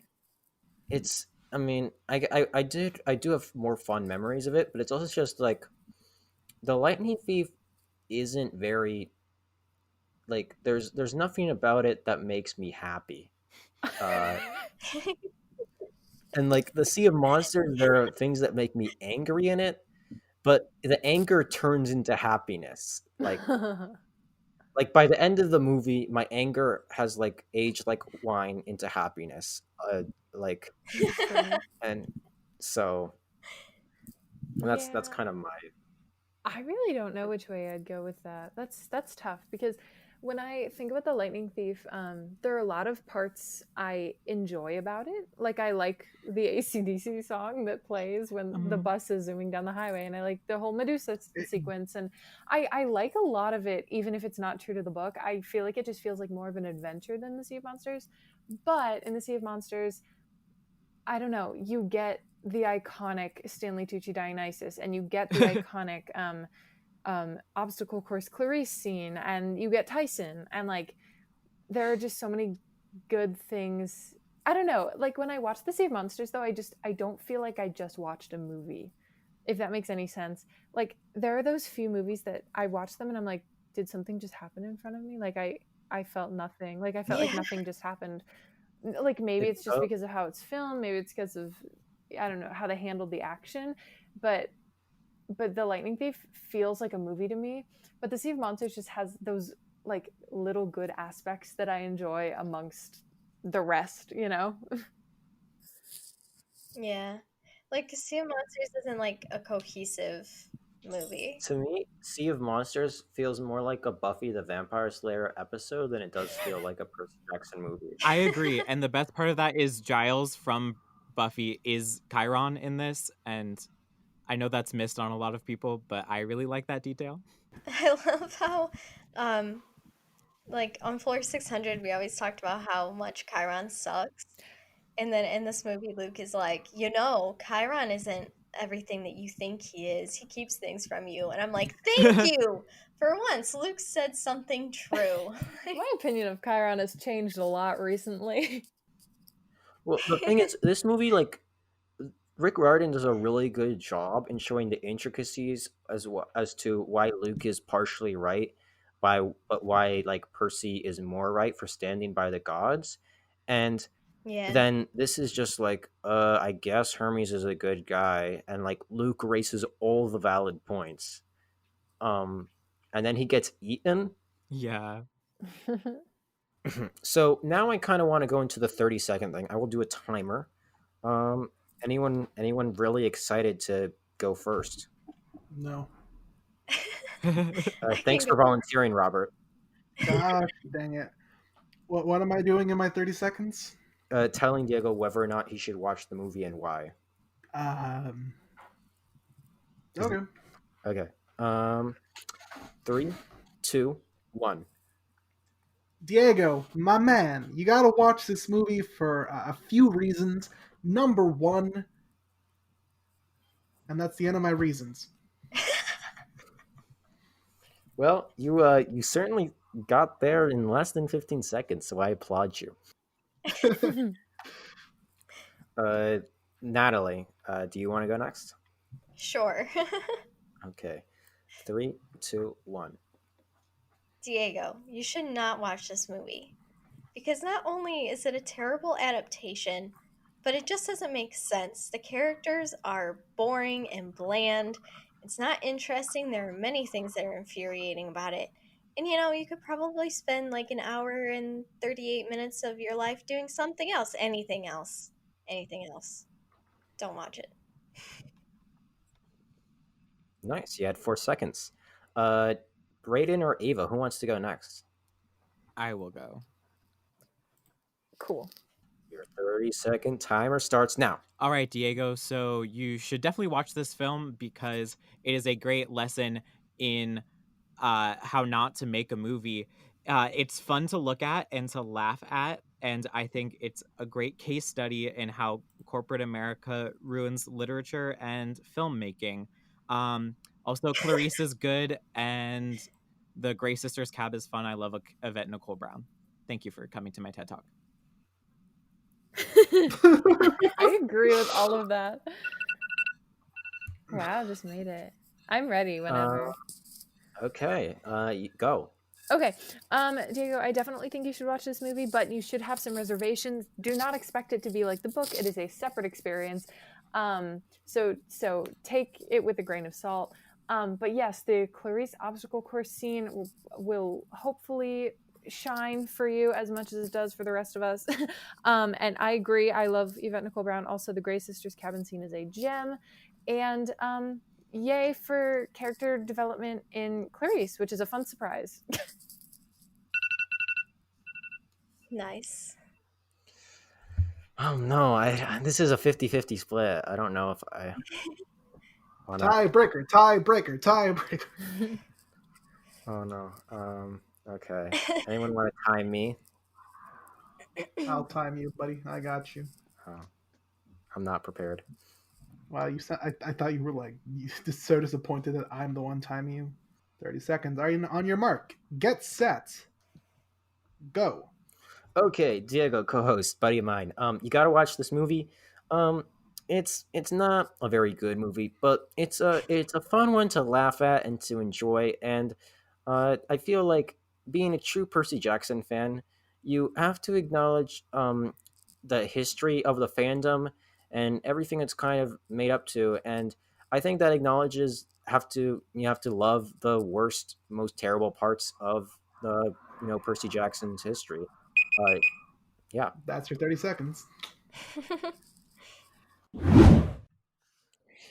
Speaker 2: it's, I mean, I do have more fond memories of it, but it's also just like the Lightning Thief isn't very like there's nothing about it that makes me happy. And like the Sea of Monsters, there are things that make me angry in it, but the anger turns into happiness. Like by the end of the movie, my anger has like aged like wine into happiness. Like, and so that's kind of my.
Speaker 6: I really don't know which way I'd go with that. That's tough because When I think about The Lightning Thief, there are a lot of parts I enjoy about it. Like, I like the AC/DC song that plays when the bus is zooming down the highway, and I like the whole Medusa sequence. And I like a lot of it, even if it's not true to the book. I feel like it just feels like more of an adventure than The Sea of Monsters. But in The Sea of Monsters, I don't know, you get the iconic Stanley Tucci Dionysus, and you get the iconic obstacle course Clarice scene, and you get Tyson, and like there are just so many good things. I don't know, like when I watch The Sea of Monsters though, I don't feel like I just watched a movie, if that makes any sense. Like there are those few movies that I watch them and I'm like, did something just happen in front of me? Like I felt nothing. Like I felt like nothing just happened. Like maybe it's just because of how it's filmed, maybe it's because of, I don't know, how they handled the action, but The Lightning Thief feels like a movie to me. But The Sea of Monsters just has those like little good aspects that I enjoy amongst the rest, you know?
Speaker 3: Yeah. Like Sea of Monsters isn't like a cohesive movie.
Speaker 2: To me, Sea of Monsters feels more like a Buffy the Vampire Slayer episode than it does feel like a Percy Jackson movie.
Speaker 5: I agree. And the best part of that is Giles from Buffy is Chiron in this. And I know that's missed on a lot of people, but I really like that detail.
Speaker 3: I love how, like on Floor 600, we always talked about how much Chiron sucks. And then in this movie, Luke is like, Chiron isn't everything that you think he is. He keeps things from you. And I'm like, thank you! For once, Luke said something true.
Speaker 6: My opinion of Chiron has changed a lot recently.
Speaker 2: Well, the thing is, this movie, like, Rick Riordan does a really good job in showing the intricacies as to why Luke is partially right, but why like Percy is more right for standing by the gods, and
Speaker 3: Yeah.
Speaker 2: then this is just like, I guess Hermes is a good guy, and like Luke races all the valid points, and then he gets eaten.
Speaker 5: Yeah.
Speaker 2: So now I kind of want to go into the 30-second thing. I will do a timer. Anyone really excited to go first?
Speaker 4: No.
Speaker 2: Thanks for volunteering, Robert.
Speaker 4: Gosh, dang it. What am I doing in my 30 seconds?
Speaker 2: Telling Diego whether or not he should watch the movie and why.
Speaker 4: Okay.
Speaker 2: Okay. 3, 2, 1.
Speaker 4: Diego, my man, you gotta watch this movie for a few reasons. Number one, and that's the end of my reasons.
Speaker 2: Well, you certainly got there in less than 15 seconds, so I applaud you. Natalie, do you want to go next?
Speaker 3: Sure.
Speaker 2: Okay. 3, 2, 1.
Speaker 3: Diego, you should not watch this movie. Because not only is it a terrible adaptation, but it just doesn't make sense. The characters are boring and bland. It's not interesting. There are many things that are infuriating about it. And you could probably spend like an hour and 38 minutes of your life doing something else. Anything else. Anything else. Don't watch it.
Speaker 2: Nice. You had 4 seconds. Brayden or Ava, who wants to go next?
Speaker 5: I will go.
Speaker 6: Cool.
Speaker 2: Your 30-second timer starts now.
Speaker 5: All right, Diego. So you should definitely watch this film because it is a great lesson in how not to make a movie. It's fun to look at and to laugh at. And I think it's a great case study in how corporate America ruins literature and filmmaking. Also, Clarice is good, and the Grey Sisters cab is fun. I love Yvette Nicole Brown. Thank you for coming to my TED Talk.
Speaker 6: I agree with all of that. Wow, just made it. I'm ready whenever.
Speaker 2: Okay, go.
Speaker 6: Okay, Diego, I definitely think you should watch this movie, but you should have some reservations. Do not expect it to be like the book. It is a separate experience. So take it with a grain of salt. But yes, the Clarice obstacle course scene will hopefully shine for you as much as it does for the rest of us. And I agree. I love Yvette Nicole Brown. Also, the Grey Sisters cabin scene is a gem. And yay for character development in Clarice, which is a fun surprise.
Speaker 3: Nice.
Speaker 2: Oh no, this is a 50-50 split. I don't know if I wanna.
Speaker 4: Tiebreaker, tiebreaker, tiebreaker.
Speaker 2: Oh no. Okay. Anyone want to time me?
Speaker 4: I'll time you, buddy. I got you.
Speaker 2: Oh, I'm not prepared.
Speaker 4: Wow, I thought you were like just so disappointed that I'm the one timing you. 30 seconds. Are you on your mark? Get set. Go.
Speaker 2: Okay, Diego, co-host, buddy of mine. You gotta watch this movie. Um, it's not a very good movie, but it's a fun one to laugh at and to enjoy. And I feel like being a true Percy Jackson fan, you have to acknowledge the history of the fandom and everything it's kind of made up to. And I think that acknowledges you have to love the worst, most terrible parts of the Percy Jackson's history. Uh, yeah.
Speaker 4: That's your 30 seconds.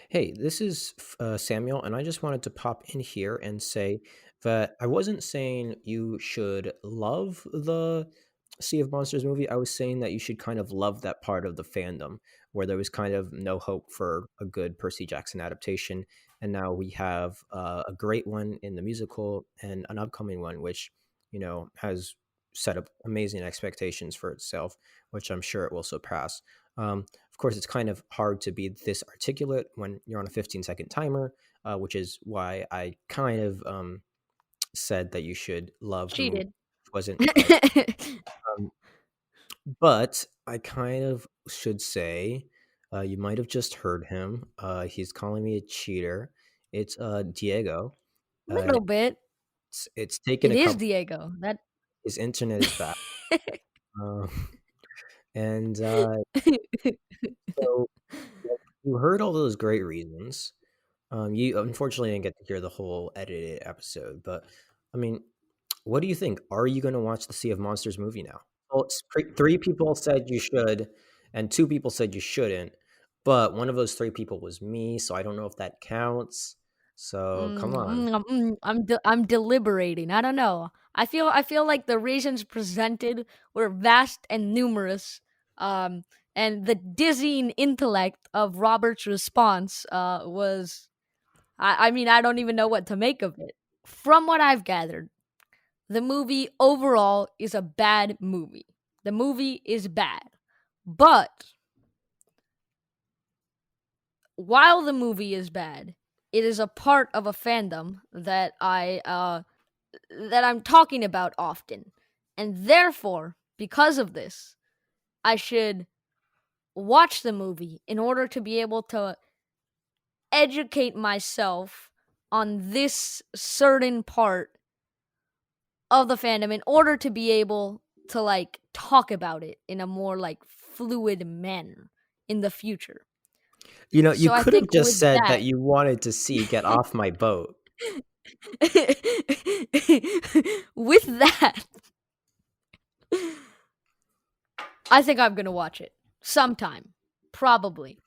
Speaker 2: Hey, this is Samuel, and I just wanted to pop in here and say that I wasn't saying you should love the Sea of Monsters movie. I was saying that you should kind of love that part of the fandom where there was kind of no hope for a good Percy Jackson adaptation. And now we have a great one in the musical and an upcoming one, which, has set up amazing expectations for itself, which I'm sure it will surpass. Of course, it's kind of hard to be this articulate when you're on a 15-second timer, which is why I kind of said that you should love the movie.
Speaker 1: Cheated.
Speaker 2: It wasn't like, um, but I kind of should say, you might have just heard him. He's calling me a cheater. It's Diego. Uh,
Speaker 1: Little bit.
Speaker 2: it's taken
Speaker 1: It
Speaker 2: a
Speaker 1: is
Speaker 2: couple.
Speaker 1: Diego. That
Speaker 2: His internet is bad, um, and so like, you heard all those great reasons. You unfortunately didn't get to hear the whole edited episode, but I mean, what do you think? Are you going to watch the Sea of Monsters movie now? Well, three people said you should, and two people said you shouldn't. But one of those three people was me, so I don't know if that counts. So come on.
Speaker 1: I'm deliberating. I don't know. I feel like the reasons presented were vast and numerous. Um, and the dizzying intellect of Robert's response was. I mean, I don't even know what to make of it. From what I've gathered, the movie overall is a bad movie. The movie is bad, but while the movie is bad, it is a part of a fandom that I'm talking about often. And therefore, because of this, I should watch the movie in order to be able to educate myself on this certain part of the fandom in order to be able to like talk about it in a more like fluid manner in the future.
Speaker 2: You
Speaker 1: So I
Speaker 2: could have
Speaker 1: think
Speaker 2: just
Speaker 1: with
Speaker 2: said that
Speaker 1: that,
Speaker 2: you wanted to see Get Off My Boat.
Speaker 1: with that, I think I'm gonna watch it sometime, probably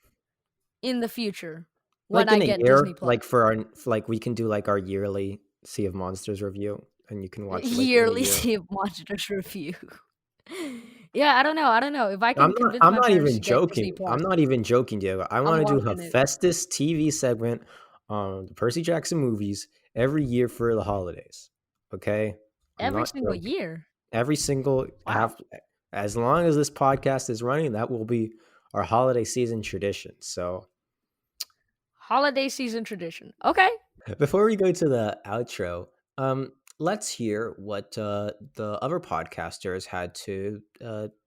Speaker 1: in the future when
Speaker 2: Like
Speaker 1: I
Speaker 2: in a
Speaker 1: get Disney
Speaker 2: year,
Speaker 1: Plus.
Speaker 2: like for our like we can do like our yearly Sea of Monsters review, and you can watch it like in a
Speaker 1: Yearly
Speaker 2: year.
Speaker 1: Sea of Monsters review. Yeah, I don't know. I don't know if I
Speaker 2: I'm
Speaker 1: can
Speaker 2: not.
Speaker 1: convince
Speaker 2: I'm
Speaker 1: my
Speaker 2: not
Speaker 1: parents
Speaker 2: even
Speaker 1: to get Disney
Speaker 2: joking. I'm
Speaker 1: Plus.
Speaker 2: not even joking, Diego. I
Speaker 1: I'm
Speaker 2: want to do a
Speaker 1: watching it
Speaker 2: Festus TV segment on the Percy Jackson movies every year for the holidays. Okay, I'm
Speaker 1: every
Speaker 2: not
Speaker 1: single
Speaker 2: joking.
Speaker 1: year.
Speaker 2: Every single
Speaker 1: Wow,
Speaker 2: as long as this podcast is running, that will be our holiday season tradition. So
Speaker 1: holiday season tradition. Okay.
Speaker 2: before we go to the outro, let's hear what the other podcasters had to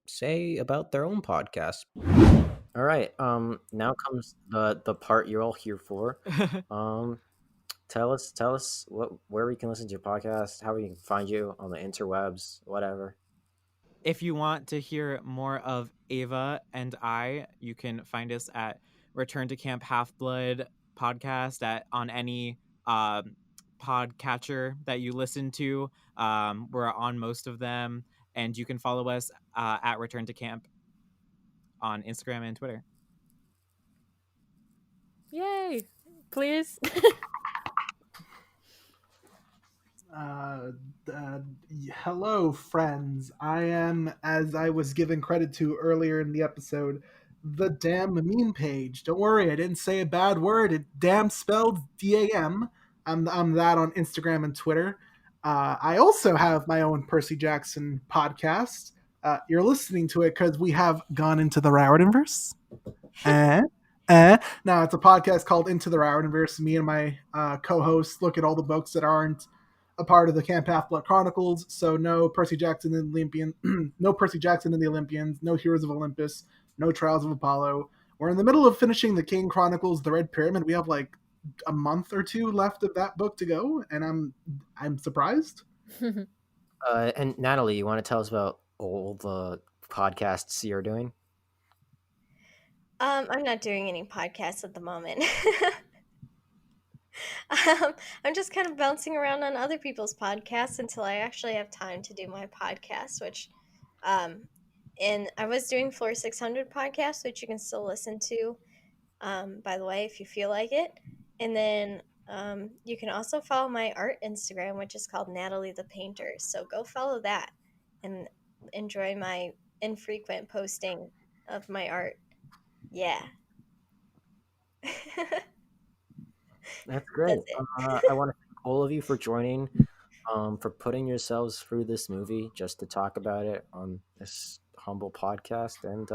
Speaker 2: say about their own podcast. All right. Now comes the part you're all here for. Um, tell us where we can listen to your podcast, how we can find you on the interwebs, whatever.
Speaker 5: If you want to hear more of Ava and I, you can find us at Return to Camp Half Blood podcast on any podcatcher that you listen to. We're on most of them, and you can follow us at Return to Camp on Instagram and Twitter.
Speaker 6: Yay! Please.
Speaker 4: Uh, Hello, friends. I am, as I was given credit to earlier in the episode, the damn meme page. Don't worry, I didn't say a bad word. It damn spelled DAM. I'm that on Instagram and Twitter. I also have my own Percy Jackson podcast. You're listening to it because we have gone into the RiordanVerse. Eh? Now, it's a podcast called Into the RiordanVerse. Me and my co-hosts look at all the books that aren't a part of the Camp Half-Blood Chronicles. So no Percy Jackson and the Olympian, no Percy Jackson and the Olympians, no Heroes of Olympus, no Trials of Apollo. We're in the middle of finishing the King Chronicles, the Red Pyramid. We have like a month or two left of that book to go, and I'm surprised.
Speaker 2: And Natalie, you want to tell us about all the podcasts you're doing?
Speaker 3: I'm not doing any podcasts at the moment. I'm just kind of bouncing around on other people's podcasts until I actually have time to do my podcast, which, and I was doing Floor 600 podcast, which you can still listen to, by the way, if you feel like it. And then you can also follow my art Instagram, which is called Natalie the Painter. So go follow that and enjoy my infrequent posting of my art. Yeah.
Speaker 2: That's great.
Speaker 3: That's it.
Speaker 2: I want to thank all of you for joining, for putting yourselves through this movie just to talk about it on this humble podcast. And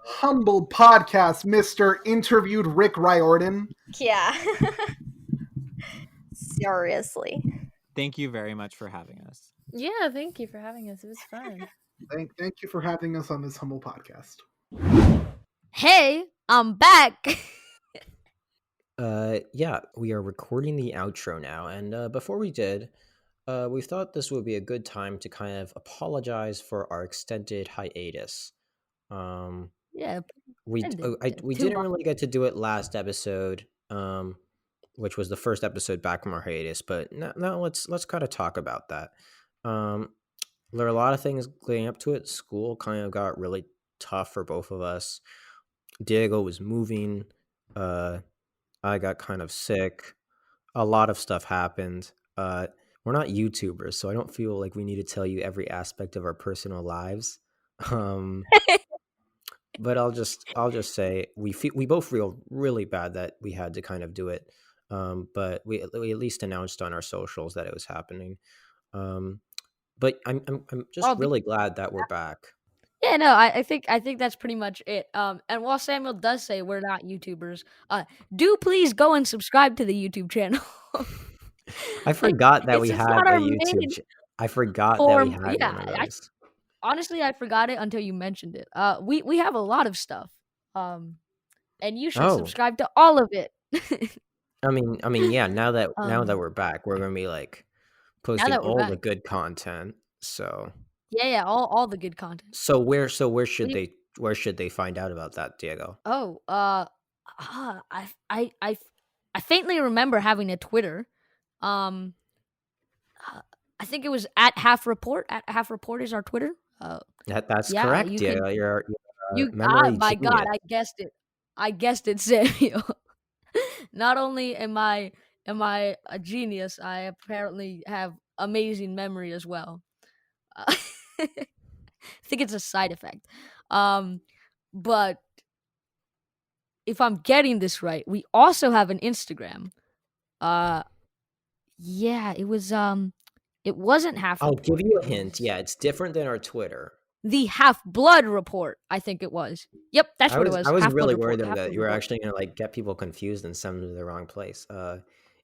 Speaker 4: Humble podcast, Mr. Interviewed Rick Riordan.
Speaker 3: Yeah. Seriously.
Speaker 5: Thank you very much for having us.
Speaker 6: Yeah, thank you for having us. It was fun.
Speaker 4: Thank you for having us on this humble podcast.
Speaker 1: Hey, I'm back.
Speaker 2: yeah, we are recording the outro now. And before we did, we thought this would be a good time to kind of apologize for our extended hiatus.
Speaker 1: Yeah,
Speaker 2: We
Speaker 1: extended.
Speaker 2: we
Speaker 1: Too
Speaker 2: didn't
Speaker 1: long.
Speaker 2: really get to do it last episode, which was the first episode back from our hiatus. But now let's kind of talk about that. There are a lot of things leading up to it. School kind of got really tough for both of us. Diego was moving. I got kind of sick. A lot of stuff happened. We're not YouTubers, so I don't feel like we need to tell you every aspect of our personal lives. But I'll just say we both feel really bad that we had to kind of do it. But we at least announced on our socials that it was happening. But I'm just
Speaker 1: Well,
Speaker 2: really glad that we're back.
Speaker 1: yeah, no, I think that's pretty much it. And while Samuel does say we're not YouTubers, do please go and subscribe to the YouTube channel.
Speaker 2: I forgot that we
Speaker 1: It's
Speaker 2: had
Speaker 1: not
Speaker 2: a
Speaker 1: our
Speaker 2: YouTube.
Speaker 1: main
Speaker 2: I forgot that we
Speaker 1: form.
Speaker 2: had
Speaker 1: Yeah,
Speaker 2: one of those.
Speaker 1: honestly, I forgot it until you mentioned it. We have a lot of stuff. And you should
Speaker 2: Oh,
Speaker 1: subscribe to all of it.
Speaker 2: I mean, yeah. Now that
Speaker 1: Um,
Speaker 2: we're back, we're gonna be like
Speaker 1: now
Speaker 2: posting
Speaker 1: that we're
Speaker 2: all the
Speaker 1: back,
Speaker 2: good content. So
Speaker 1: yeah, all the good content.
Speaker 2: where where should they find out about that, Diego?
Speaker 1: Oh, I faintly remember having a Twitter. Um, I think it was at Half Report. At Half Report is our Twitter.
Speaker 2: That's
Speaker 1: Yeah,
Speaker 2: correct,
Speaker 1: you could.
Speaker 2: Diego. You're
Speaker 1: You,
Speaker 2: a memory
Speaker 1: my God,
Speaker 2: genius.
Speaker 1: I guessed it. I guessed it, Samuel. Not only am I a genius, I apparently have amazing memory as well. I think it's a side effect. Um, but if I'm getting this right, we also have an Instagram. Uh, yeah, it wasn't Half
Speaker 2: I'll give
Speaker 1: Report.
Speaker 2: you a
Speaker 1: It
Speaker 2: hint.
Speaker 1: was
Speaker 2: Yeah, it's different than our Twitter.
Speaker 1: the Half Blood Report. I think it was. Yep, that's what it was.
Speaker 2: I was
Speaker 1: Half Blood
Speaker 2: really
Speaker 1: Report.
Speaker 2: worried
Speaker 1: The Half
Speaker 2: that
Speaker 1: Blood
Speaker 2: you were
Speaker 1: Report.
Speaker 2: actually gonna like get people confused and send them to the wrong place.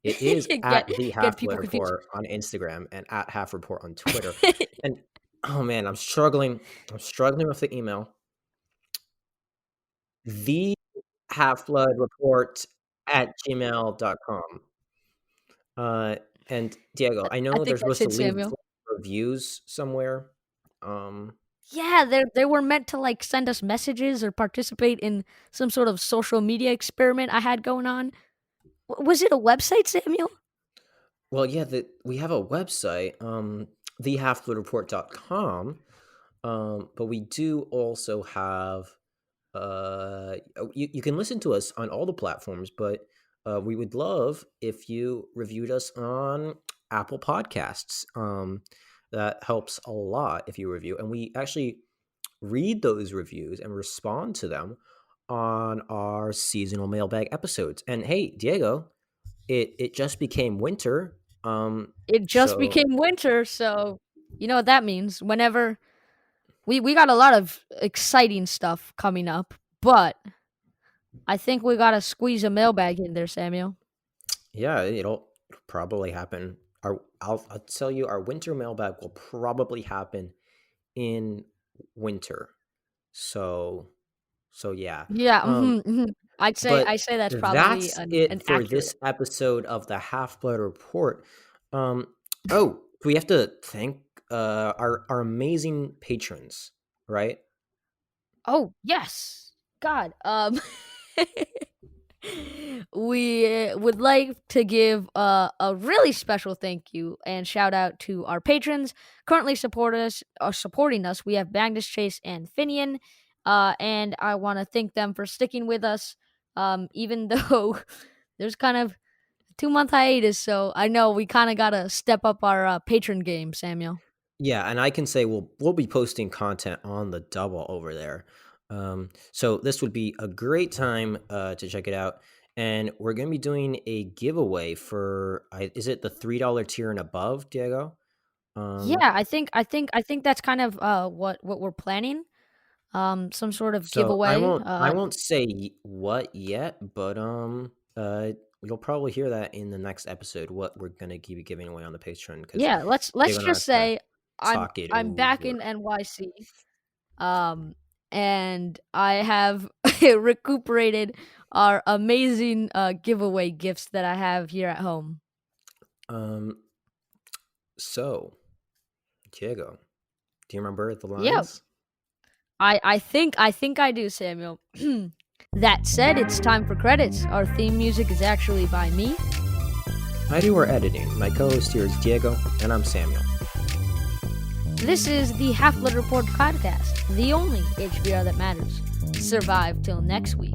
Speaker 2: It is
Speaker 1: get
Speaker 2: at the
Speaker 1: get
Speaker 2: Half
Speaker 1: people
Speaker 2: Blood
Speaker 1: confused.
Speaker 2: Report on Instagram and at Half Report on Twitter. And oh man, I'm struggling. I'm struggling with the email. The Half Blood Report at gmail.com. And Diego, I
Speaker 1: I
Speaker 2: know they're
Speaker 1: think that's
Speaker 2: supposed to
Speaker 1: it,
Speaker 2: leave
Speaker 1: Samuel.
Speaker 2: reviews somewhere.
Speaker 1: Yeah, they were meant to like send us messages or participate in some sort of social media experiment I had going on. Was it a website, Samuel?
Speaker 2: Well, yeah, we have a website, thehalfbloodreport.com, but we do also have you can listen to us on all the platforms, but we would love if you reviewed us on Apple Podcasts. That helps a lot if you review. And we actually read those reviews and respond to them on our seasonal mailbag episodes. And hey, Diego, it just became winter.
Speaker 1: It just
Speaker 2: So
Speaker 1: became winter, so you know what that means. Whenever we got a lot of exciting stuff coming up, but I think we gotta squeeze a mailbag in there, Samuel.
Speaker 2: yeah, it'll probably happen. I'll tell you, our winter mailbag will probably happen in winter. So yeah.
Speaker 1: Yeah,
Speaker 2: Um,
Speaker 1: I
Speaker 2: but
Speaker 1: say that's probably
Speaker 2: that's
Speaker 1: an
Speaker 2: it for
Speaker 1: accurate.
Speaker 2: this episode of the Half Blood Report. Um, oh, we have to thank our amazing patrons, right?
Speaker 1: Oh yes, God. We would like to give a really special thank you and shout out to our patrons currently supporting us. We have Magnus, Chase, and Finian, and I want to thank them for sticking with us, even though there's kind of 2 month hiatus. So I know we kind of gotta step up our patron game, Samuel.
Speaker 2: Yeah, and I can say we'll be posting content on the double over there. So this would be a great time to check it out. And we're gonna be doing a giveaway for is it the $3 tier and above, Diego?
Speaker 1: Yeah,
Speaker 2: Um,
Speaker 1: I think that's kind of what we're planning. Some sort of
Speaker 2: so I
Speaker 1: giveaway.
Speaker 2: won't say what yet, but you'll probably hear that in the next episode. What we're gonna be giving away on the Patreon because
Speaker 1: Yeah,
Speaker 2: Diego
Speaker 1: let's
Speaker 2: and I
Speaker 1: just
Speaker 2: have to
Speaker 1: say
Speaker 2: talk it
Speaker 1: I'm back
Speaker 2: over.
Speaker 1: in NYC. Um and I have recuperated our amazing giveaway gifts that I have here at home.
Speaker 2: Um, so Diego, do you remember the
Speaker 1: Yeah,
Speaker 2: lines?
Speaker 1: I think I do, Samuel. That said, it's time for credits. Our theme music is actually by me.
Speaker 2: I do our editing. My co-host here is Diego, and I'm Samuel.
Speaker 1: This is the Half Blood Report podcast, the only HBR that matters. Survive till next week.